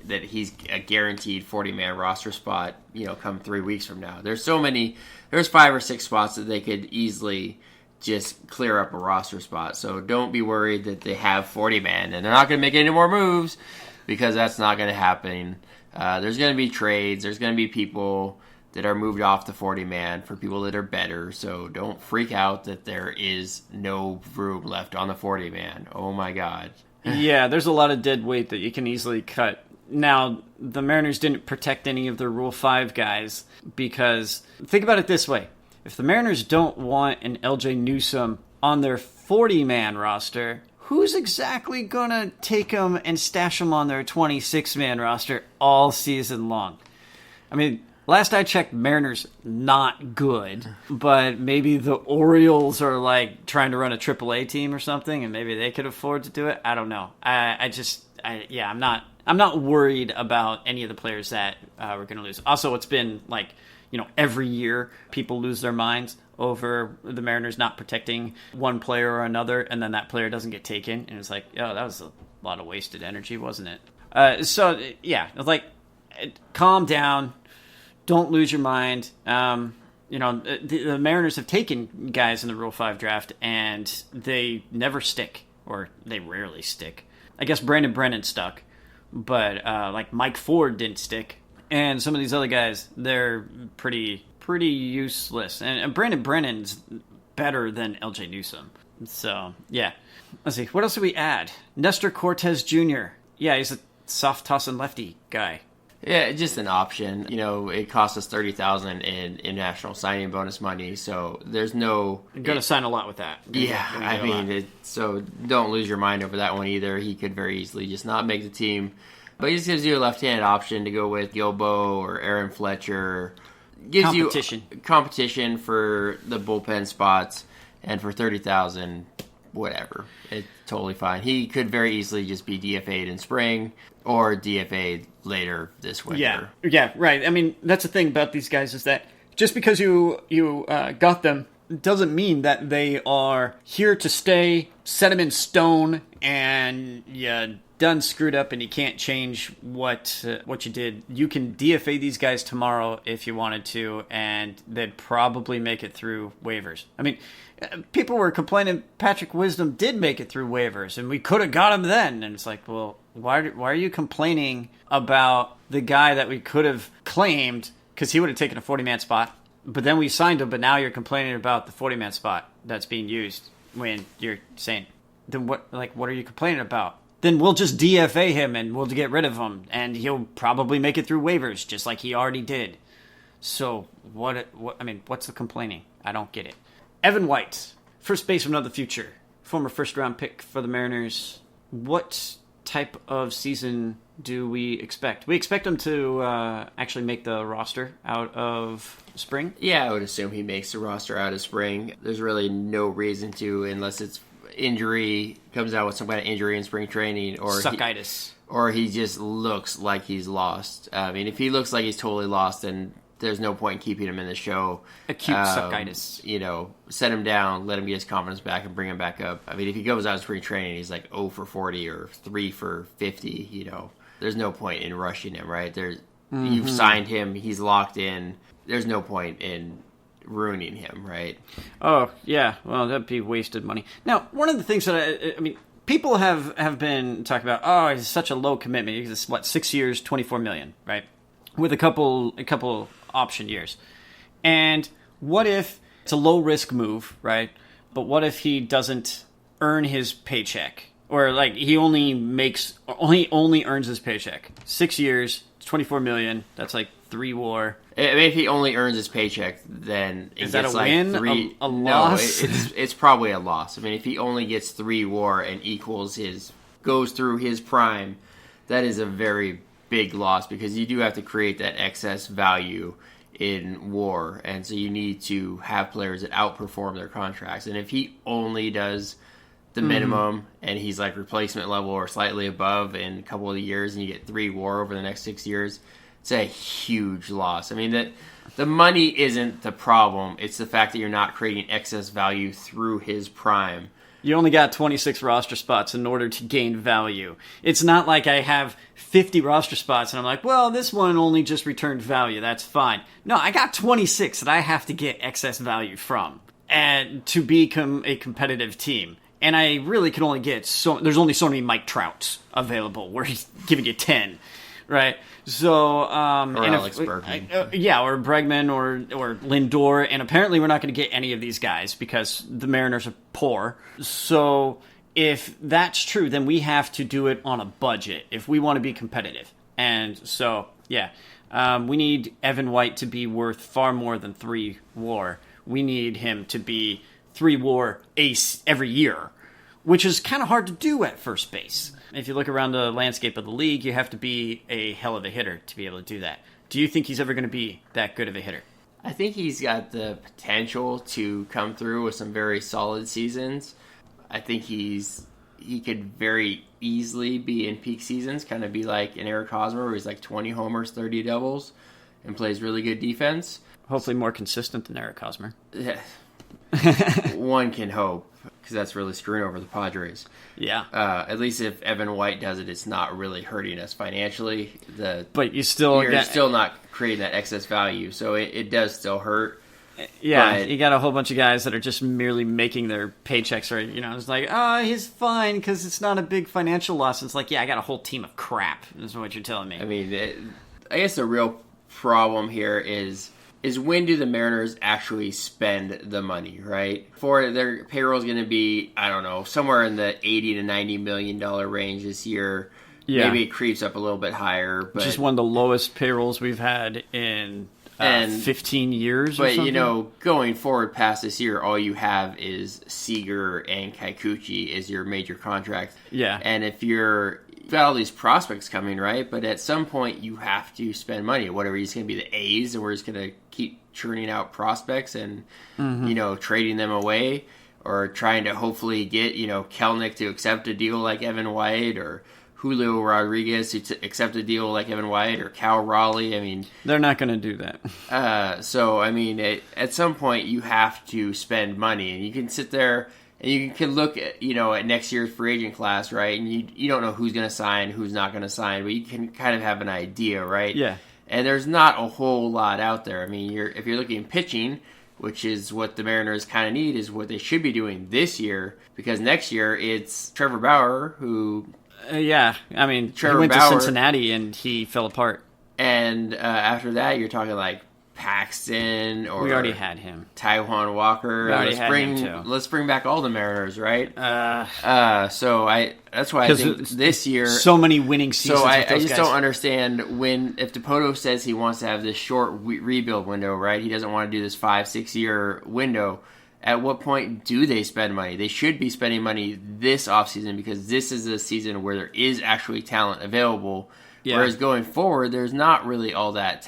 that he's a guaranteed 40-man roster spot, come 3 weeks from now. There's 5 or 6 spots that they could easily just clear up a roster spot. So don't be worried that they have 40-man and they're not going to make any more moves, because that's not going to happen. There's going to be trades. There's going to be people that are moved off the 40-man for people that are better. So don't freak out that there is no room left on the 40-man. Oh my God. Yeah, there's a lot of dead weight that you can easily cut. Now, the Mariners didn't protect any of their Rule 5 guys because, think about it this way. If the Mariners don't want an LJ Newsome on their 40-man roster, who's exactly going to take them and stash them on their 26-man roster all season long? I mean, last I checked, Mariners not good, but maybe the Orioles are like trying to run a AAA team or something, and maybe they could afford to do it. I don't know. I'm not worried about any of the players that we're going to lose. Also, it's been like, every year people lose their minds over the Mariners not protecting one player or another, and then that player doesn't get taken, and it's like, that was a lot of wasted energy, wasn't it? Calm down. Don't lose your mind. The Mariners have taken guys in the Rule 5 draft, and they never stick, or they rarely stick. I guess Brandon Brennan stuck, but Mike Ford didn't stick. And some of these other guys, they're pretty useless. And Brandon Brennan's better than LJ Newsome. So, yeah. Let's see. What else did we add? Nestor Cortez Jr. Yeah, he's a soft-tossing lefty guy. Yeah, just an option. It cost us $30,000 in international signing bonus money, so there's no... You're going to sign a lot with that. So don't lose your mind over that one either. He could very easily just not make the team. But he just gives you a left-handed option to go with Gilbo or Aaron Fletcher. Gives you competition for the bullpen spots, and for $30,000, whatever. It's totally fine. He could very easily just be DFA'd in spring or DFA'd later this winter. Yeah, right. I mean, that's the thing about these guys is that just because you got them doesn't mean that they are here to stay, set them in stone, and you done screwed up and you can't change what you did. You can DFA these guys tomorrow if you wanted to, and they'd probably make it through waivers. I mean, people were complaining Patrick Wisdom did make it through waivers, and we could have got him then. And it's like, well, why are you complaining about the guy that we could have claimed because he would have taken a 40-man spot, but then we signed him, but now you're complaining about the 40-man spot that's being used when you're saying, then what are you complaining about? Then we'll just DFA him and we'll get rid of him, and he'll probably make it through waivers just like he already did. So what's the complaining? I don't get it. Evan White, first baseman of the future, former first-round pick for the Mariners. What type of season do we expect? We expect him to actually make the roster out of spring? Yeah, I would assume he makes the roster out of spring. There's really no reason to, unless it's injury, comes out with some kind of injury in spring training, or suckitis, or he just looks like he's lost. I mean, if he looks like he's totally lost, then there's no point in keeping him in the show. Acute succitis. Set him down, let him get his confidence back, and bring him back up. I mean, if he goes out of spring training, he's like 0 for 40 or 3 for 50. There's no point in rushing him, right? You've signed him, he's locked in. There's no point in ruining him, right? Oh yeah, well that'd be wasted money. Now, one of the things that I mean, people have been talking about. Oh, it's such a low commitment. It's 6 years, $24 million, right? With a couple option years. And what if it's a low risk move, right? But what if he doesn't earn his paycheck, or like he only earns his paycheck? 6 years, $24 million. That's like 3 WAR. I mean, if he only earns his paycheck, then is that a win? A loss? No, it's probably a loss. I mean, if he only gets 3 WAR and goes through his prime, that is a very big loss, because you do have to create that excess value in WAR, and so you need to have players that outperform their contracts. And if he only does the minimum and he's like replacement level or slightly above in a couple of years, and you get 3 WAR over the next 6 years, it's a huge loss. I mean, the money isn't the problem. It's the fact that you're not creating excess value through his prime. You only got 26 roster spots in order to gain value. It's not like I have 50 roster spots and I'm like, well, this one only just returned value. That's fine. No, I got 26 that I have to get excess value from and to become a competitive team. And I really can only get there's only so many Mike Trouts available where he's giving you 10. Right, so or Alex Bergman, or Bregman, or Lindor, and apparently we're not going to get any of these guys because the Mariners are poor. So if that's true, then we have to do it on a budget if we want to be competitive. And so we need Evan White to be worth far more than 3 WAR. We need him to be 3 WAR ace every year, which is kind of hard to do at first base. If you look around the landscape of the league, you have to be a hell of a hitter to be able to do that. Do you think he's ever going to be that good of a hitter? I think he's got the potential to come through with some very solid seasons. I think he could very easily be in peak seasons, kind of be like an Eric Hosmer, where he's like 20 homers, 30 doubles, and plays really good defense. Hopefully more consistent than Eric Hosmer. Yeah. One can hope, because that's really screwing over the Padres. Yeah. At least if Evan White does it, it's not really hurting us financially. But you're still not creating that excess value, so it does still hurt. Yeah, you got a whole bunch of guys that are just merely making their paychecks, right? It's like, he's fine because it's not a big financial loss. It's like, I got a whole team of crap, is what you're telling me. I mean, I guess the real problem here is when do the Mariners actually spend the money, right? For their payroll is going to be, I don't know, somewhere in the $80 to $90 million range this year. Yeah. Maybe it creeps up a little bit higher. But just one of the lowest payrolls we've had in 15 years or something. But, going forward past this year, all you have is Seager and Kikuchi as your major contract. Yeah. And if you've got all these prospects coming, right? But at some point, you have to spend money. Whatever, it's going to be the A's, and we're just going to keep churning out prospects and, trading them away, or trying to hopefully get, Kelnick to accept a deal like Evan White, or Julio Rodriguez to accept a deal like Evan White, or Cal Raleigh. I mean, they're not going to do that. So, I mean, at some point, you have to spend money, and you can sit there and you can look at, at next year's free agent class, right? And you don't know who's going to sign, who's not going to sign, but you can kind of have an idea, right? Yeah. And there's not a whole lot out there. I mean, if you're looking at pitching, which is what the Mariners kind of need, is what they should be doing this year, because next year it's Trevor Bauer, who... he went to Cincinnati and he fell apart. And after that, you're talking like Paxton, or we already had him. Taijuan Walker. We already had him too. Let's bring back all the Mariners, right? That's why I think this year so many winning seasons. So I with those just guys. don't understand if Dipoto says he wants to have this short rebuild window, right? He doesn't want to do this 5-6 year window. At what point do they spend money? They should be spending money this offseason, because this is a season where there is actually talent available. Yeah. Whereas going forward, there's not really all that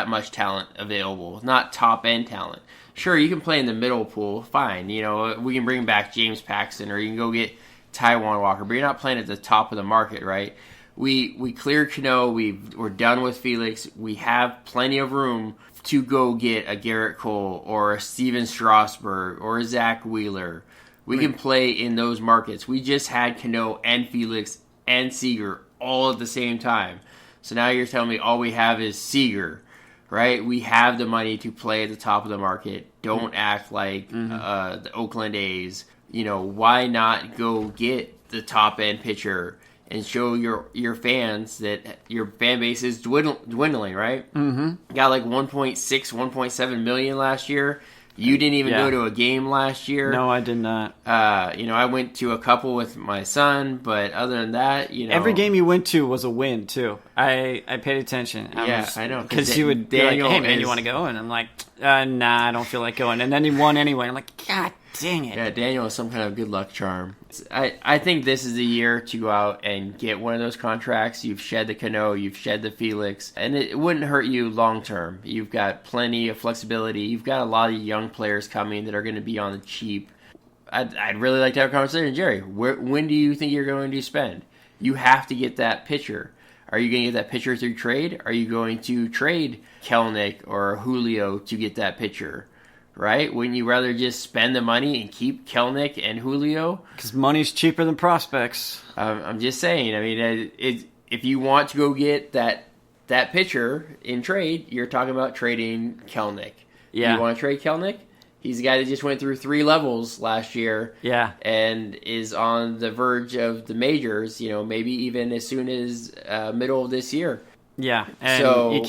much talent available. Not top-end talent. Sure, you can play in the middle pool, fine. We can bring back James Paxton, or you can go get Taijuan Walker, but you're not playing at the top of the market, right? We cleared Cano. We're done with Felix. We have plenty of room to go get a Garrett Cole or a Steven Strasburg or a Zach Wheeler. We can play in those markets. We just had Cano and Felix and Seager all at the same time. So now you're telling me all we have is Seager, right? We have the money to play at the top of the market. Don't act like the Oakland A's. Why not go get the top end pitcher and show your fans that your fan base is dwindling, right? Mm-hmm. Got like 1.6, 1.7 million last year. You didn't even go to a game last year. No, I did not. I went to a couple with my son, but other than that, every game you went to was a win too. I paid attention. I know, because you would be like, "Hey man, you want to go?" And I'm like, "Nah, I don't feel like going." And then he won anyway. I'm like, "God dang it!" Yeah, Daniel is some kind of good luck charm. I think this is the year to go out and get one of those contracts. You've shed the Cano, you've shed the Felix, and it wouldn't hurt you long term. You've got plenty of flexibility. You've got a lot of young players coming that are going to be on the cheap. I'd really like to have a conversation, Jerry. When do you think you're going to spend? You have to get that pitcher. Are you going to get that pitcher through trade? Are you going to trade Kelenic or Julio to get that pitcher? Right? Wouldn't you rather just spend the money and keep Kelenic and Julio? Because money's cheaper than prospects. I'm just saying. I mean, if you want to go get that pitcher in trade, you're talking about trading Kelenic. Yeah. You want to trade Kelenic? He's a guy that just went through 3 levels last year. Yeah. And is on the verge of the majors, maybe even as soon as middle of this year. Yeah. And so, you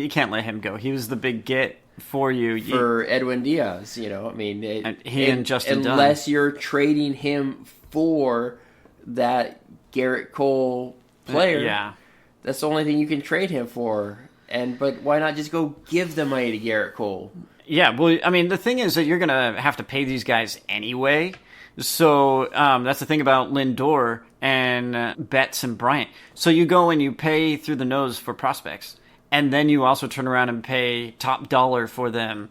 can't let him go. He was the big get for you. For Edwin Diaz, I mean. And Justin Dunn. Unless you're trading him for that Garrett Cole player. Yeah. That's the only thing you can trade him for. But why not just go give the money to Garrett Cole? Yeah, well, I mean, the thing is that you're going to have to pay these guys anyway. So that's the thing about Lindor and Betts and Bryant. So you go and you pay through the nose for prospects. And then you also turn around and pay top dollar for them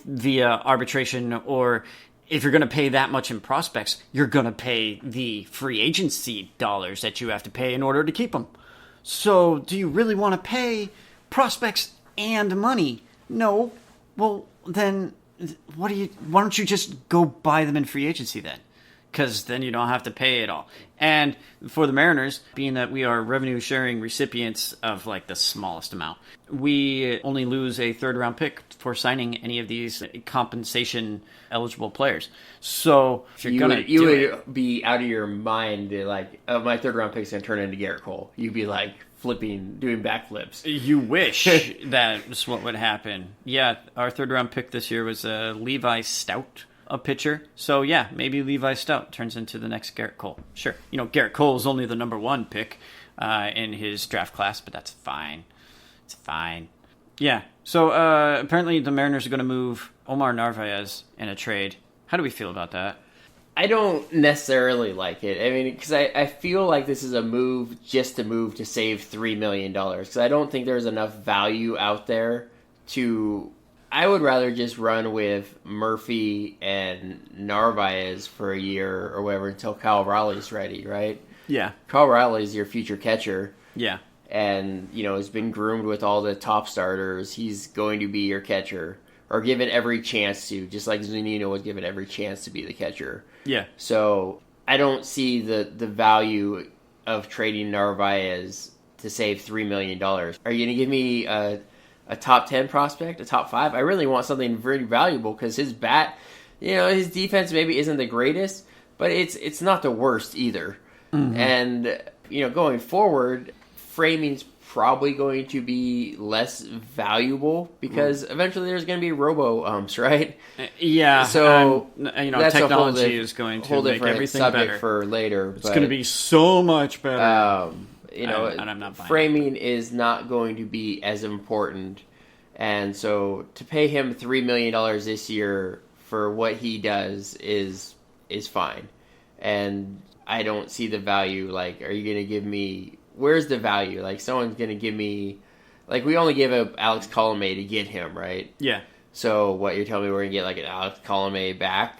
via arbitration, or if you're going to pay that much in prospects, you're going to pay the free agency dollars that you have to pay in order to keep them. So do you really want to pay prospects and money? No. Well, then why don't you just go buy them in free agency then? Because then you don't have to pay it all. And for the Mariners, being that we are revenue sharing recipients of like the smallest amount, we only lose a 3rd-round pick for signing any of these compensation eligible players. So if you would be out of your mind like, oh, my 3rd-round pick's gonna turn into Garrett Cole. You'd be like doing backflips. You wish that was what would happen. Yeah, our 3rd-round pick this year was Levi Stout, a pitcher. So yeah, maybe Levi Stout turns into the next Garrett Cole. Sure. Garrett Cole is only the number 1 pick in his draft class, but that's fine. It's fine. Yeah. So apparently the Mariners are going to move Omar Narvaez in a trade. How do we feel about that? I don't necessarily like it. I mean, because I feel like this is a move just to save $3 million. Because I don't think there's enough value out there to... I would rather just run with Murphy and Narvaez for a year or whatever until Kyle Raleigh's ready, right? Yeah. Kyle Raleigh's your future catcher. Yeah. And, has been groomed with all the top starters. He's going to be your catcher. Or given every chance to, just like Zunino was given every chance to be the catcher. Yeah. So I don't see the value of trading Narvaez to save $3 million. Are you going to give me a top 10 prospect, a top 5? I really want something very valuable because his bat, his defense maybe isn't the greatest, but it's not the worst either. Mm-hmm. And, going forward, framing's probably going to be less valuable because eventually there's going to be robo-umps, right? Yeah. So, that's technology is going to make everything better. For later. It's going to be so much better. And I'm not buying framing is not going to be as important. And so to pay him $3 million this year for what he does is fine. And I don't see the value. Like, are you going to give me... Where's the value? Like, someone's going to give me... Like, we only gave up Alex Colomé to get him, right? Yeah. So, what, you're telling me we're going to get, like, an Alex Colomé back?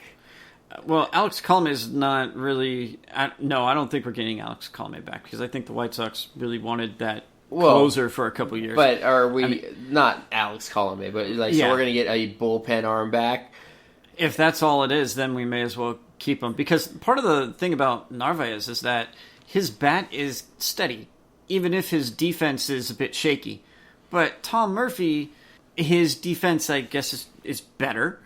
Well, Alex Colomé is not really... No, I don't think we're getting Alex Colomé back because I think the White Sox really wanted that closer for a couple years. But are we... not Alex Colomé, but so we're going to get a bullpen arm back? If that's all it is, then we may as well keep him. Because part of the thing about Narvaez is that his bat is steady, even if his defense is a bit shaky. But Tom Murphy, his defense, I guess, is better.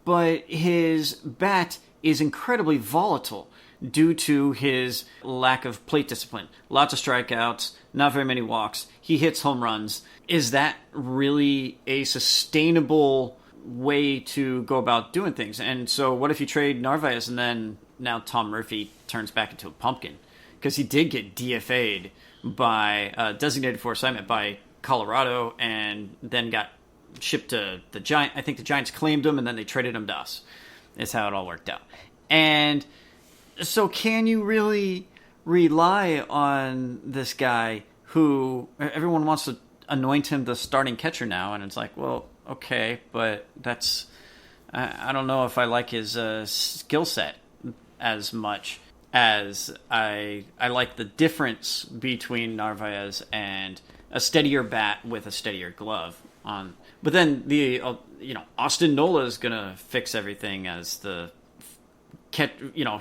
But his bat is incredibly volatile due to his lack of plate discipline. Lots of strikeouts, not very many walks. He hits home runs. Is that really a sustainable way to go about doing things? And so what if you trade Narvaez and then now Tom Murphy turns back into a pumpkin? Because he did get DFA'd by designated for assignment by Colorado and then got shipped to the Giants. I think the Giants claimed him and then they traded him to us. Is how it all worked out. And so can you really rely on this guy who everyone wants to anoint him the starting catcher now? And it's like, well, okay, but that's... I don't know if I like his skill set as much as I like the difference between Narvaez and a steadier bat with a steadier glove on. But then Austin Nola is gonna fix everything as the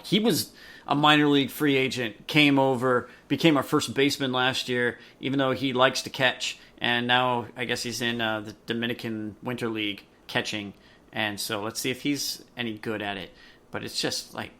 he was a minor league free agent, came over, became our first baseman last year, even though he likes to catch, and now I guess he's in the Dominican Winter League catching, and so let's see if he's any good at it. But it's just like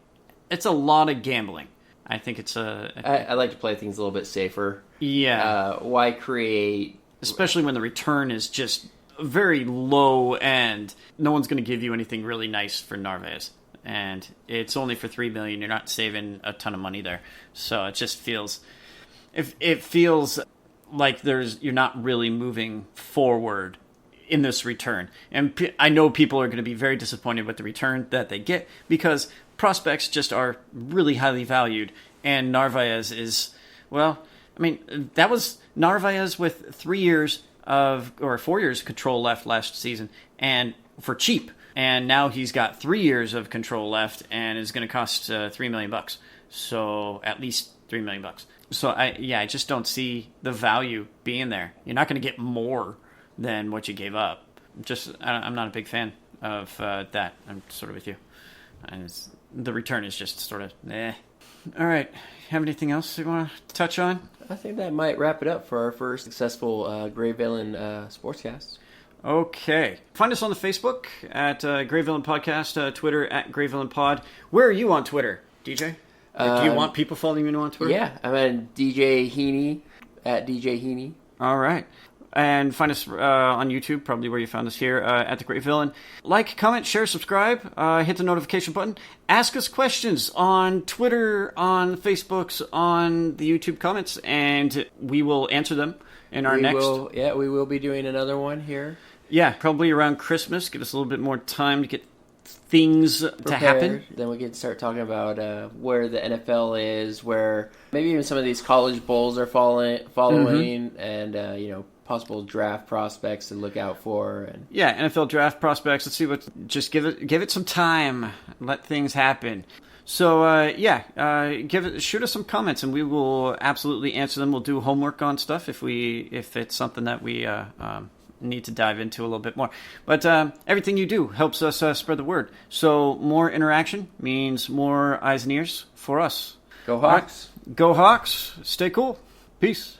it's a lot of gambling. I think it's I like to play things a little bit safer. Yeah. Why create... Especially when the return is just very low and no one's going to give you anything really nice for Narvaez. And it's only for $3 million. You're not saving a ton of money there. So it just feels... It feels like you're not really moving forward in this return. And I know people are going to be very disappointed with the return that they get because prospects just are really highly valued. And Narvaez is, well, I mean, that was Narvaez with 3 years or 4 years of control left last season and for cheap. And now he's got 3 years of control left and is going to cost $3 million. So at least $3 million. So I just don't see the value being there. You're not going to get more than what you gave up. I'm not a big fan of that. I'm sort of with you. And the return is just sort of, eh. All right. Have anything else you want to touch on? I think that might wrap it up for our first successful TheGreyVillain sportscast. Okay. Find us on the Facebook at TheGreyVillain Podcast, Twitter at TheGreyVillain Pod. Where are you on Twitter, DJ? Do you want people following you on Twitter? Yeah. I'm at DJ Heaney, at DJ Heaney. All right. And find us on YouTube, probably where you found us here, at TheGreyVillain. Like, comment, share, subscribe, hit the notification button. Ask us questions on Twitter, on Facebooks, on the YouTube comments, and we will answer them in our next... we will be doing another one here. Yeah, probably around Christmas. Give us a little bit more time to get things to happen. Then we can start talking about where the NFL is, where maybe even some of these college bowls are following, and, possible draft prospects to look out for. And yeah, NFL draft prospects. Let's see just give it some time. Let things happen. So shoot us some comments and we will absolutely answer them. We'll do homework on stuff if it's something that we need to dive into a little bit more. But everything you do helps us spread the word. So more interaction means more eyes and ears for us. Go Hawks. Right. Go Hawks. Stay cool. Peace.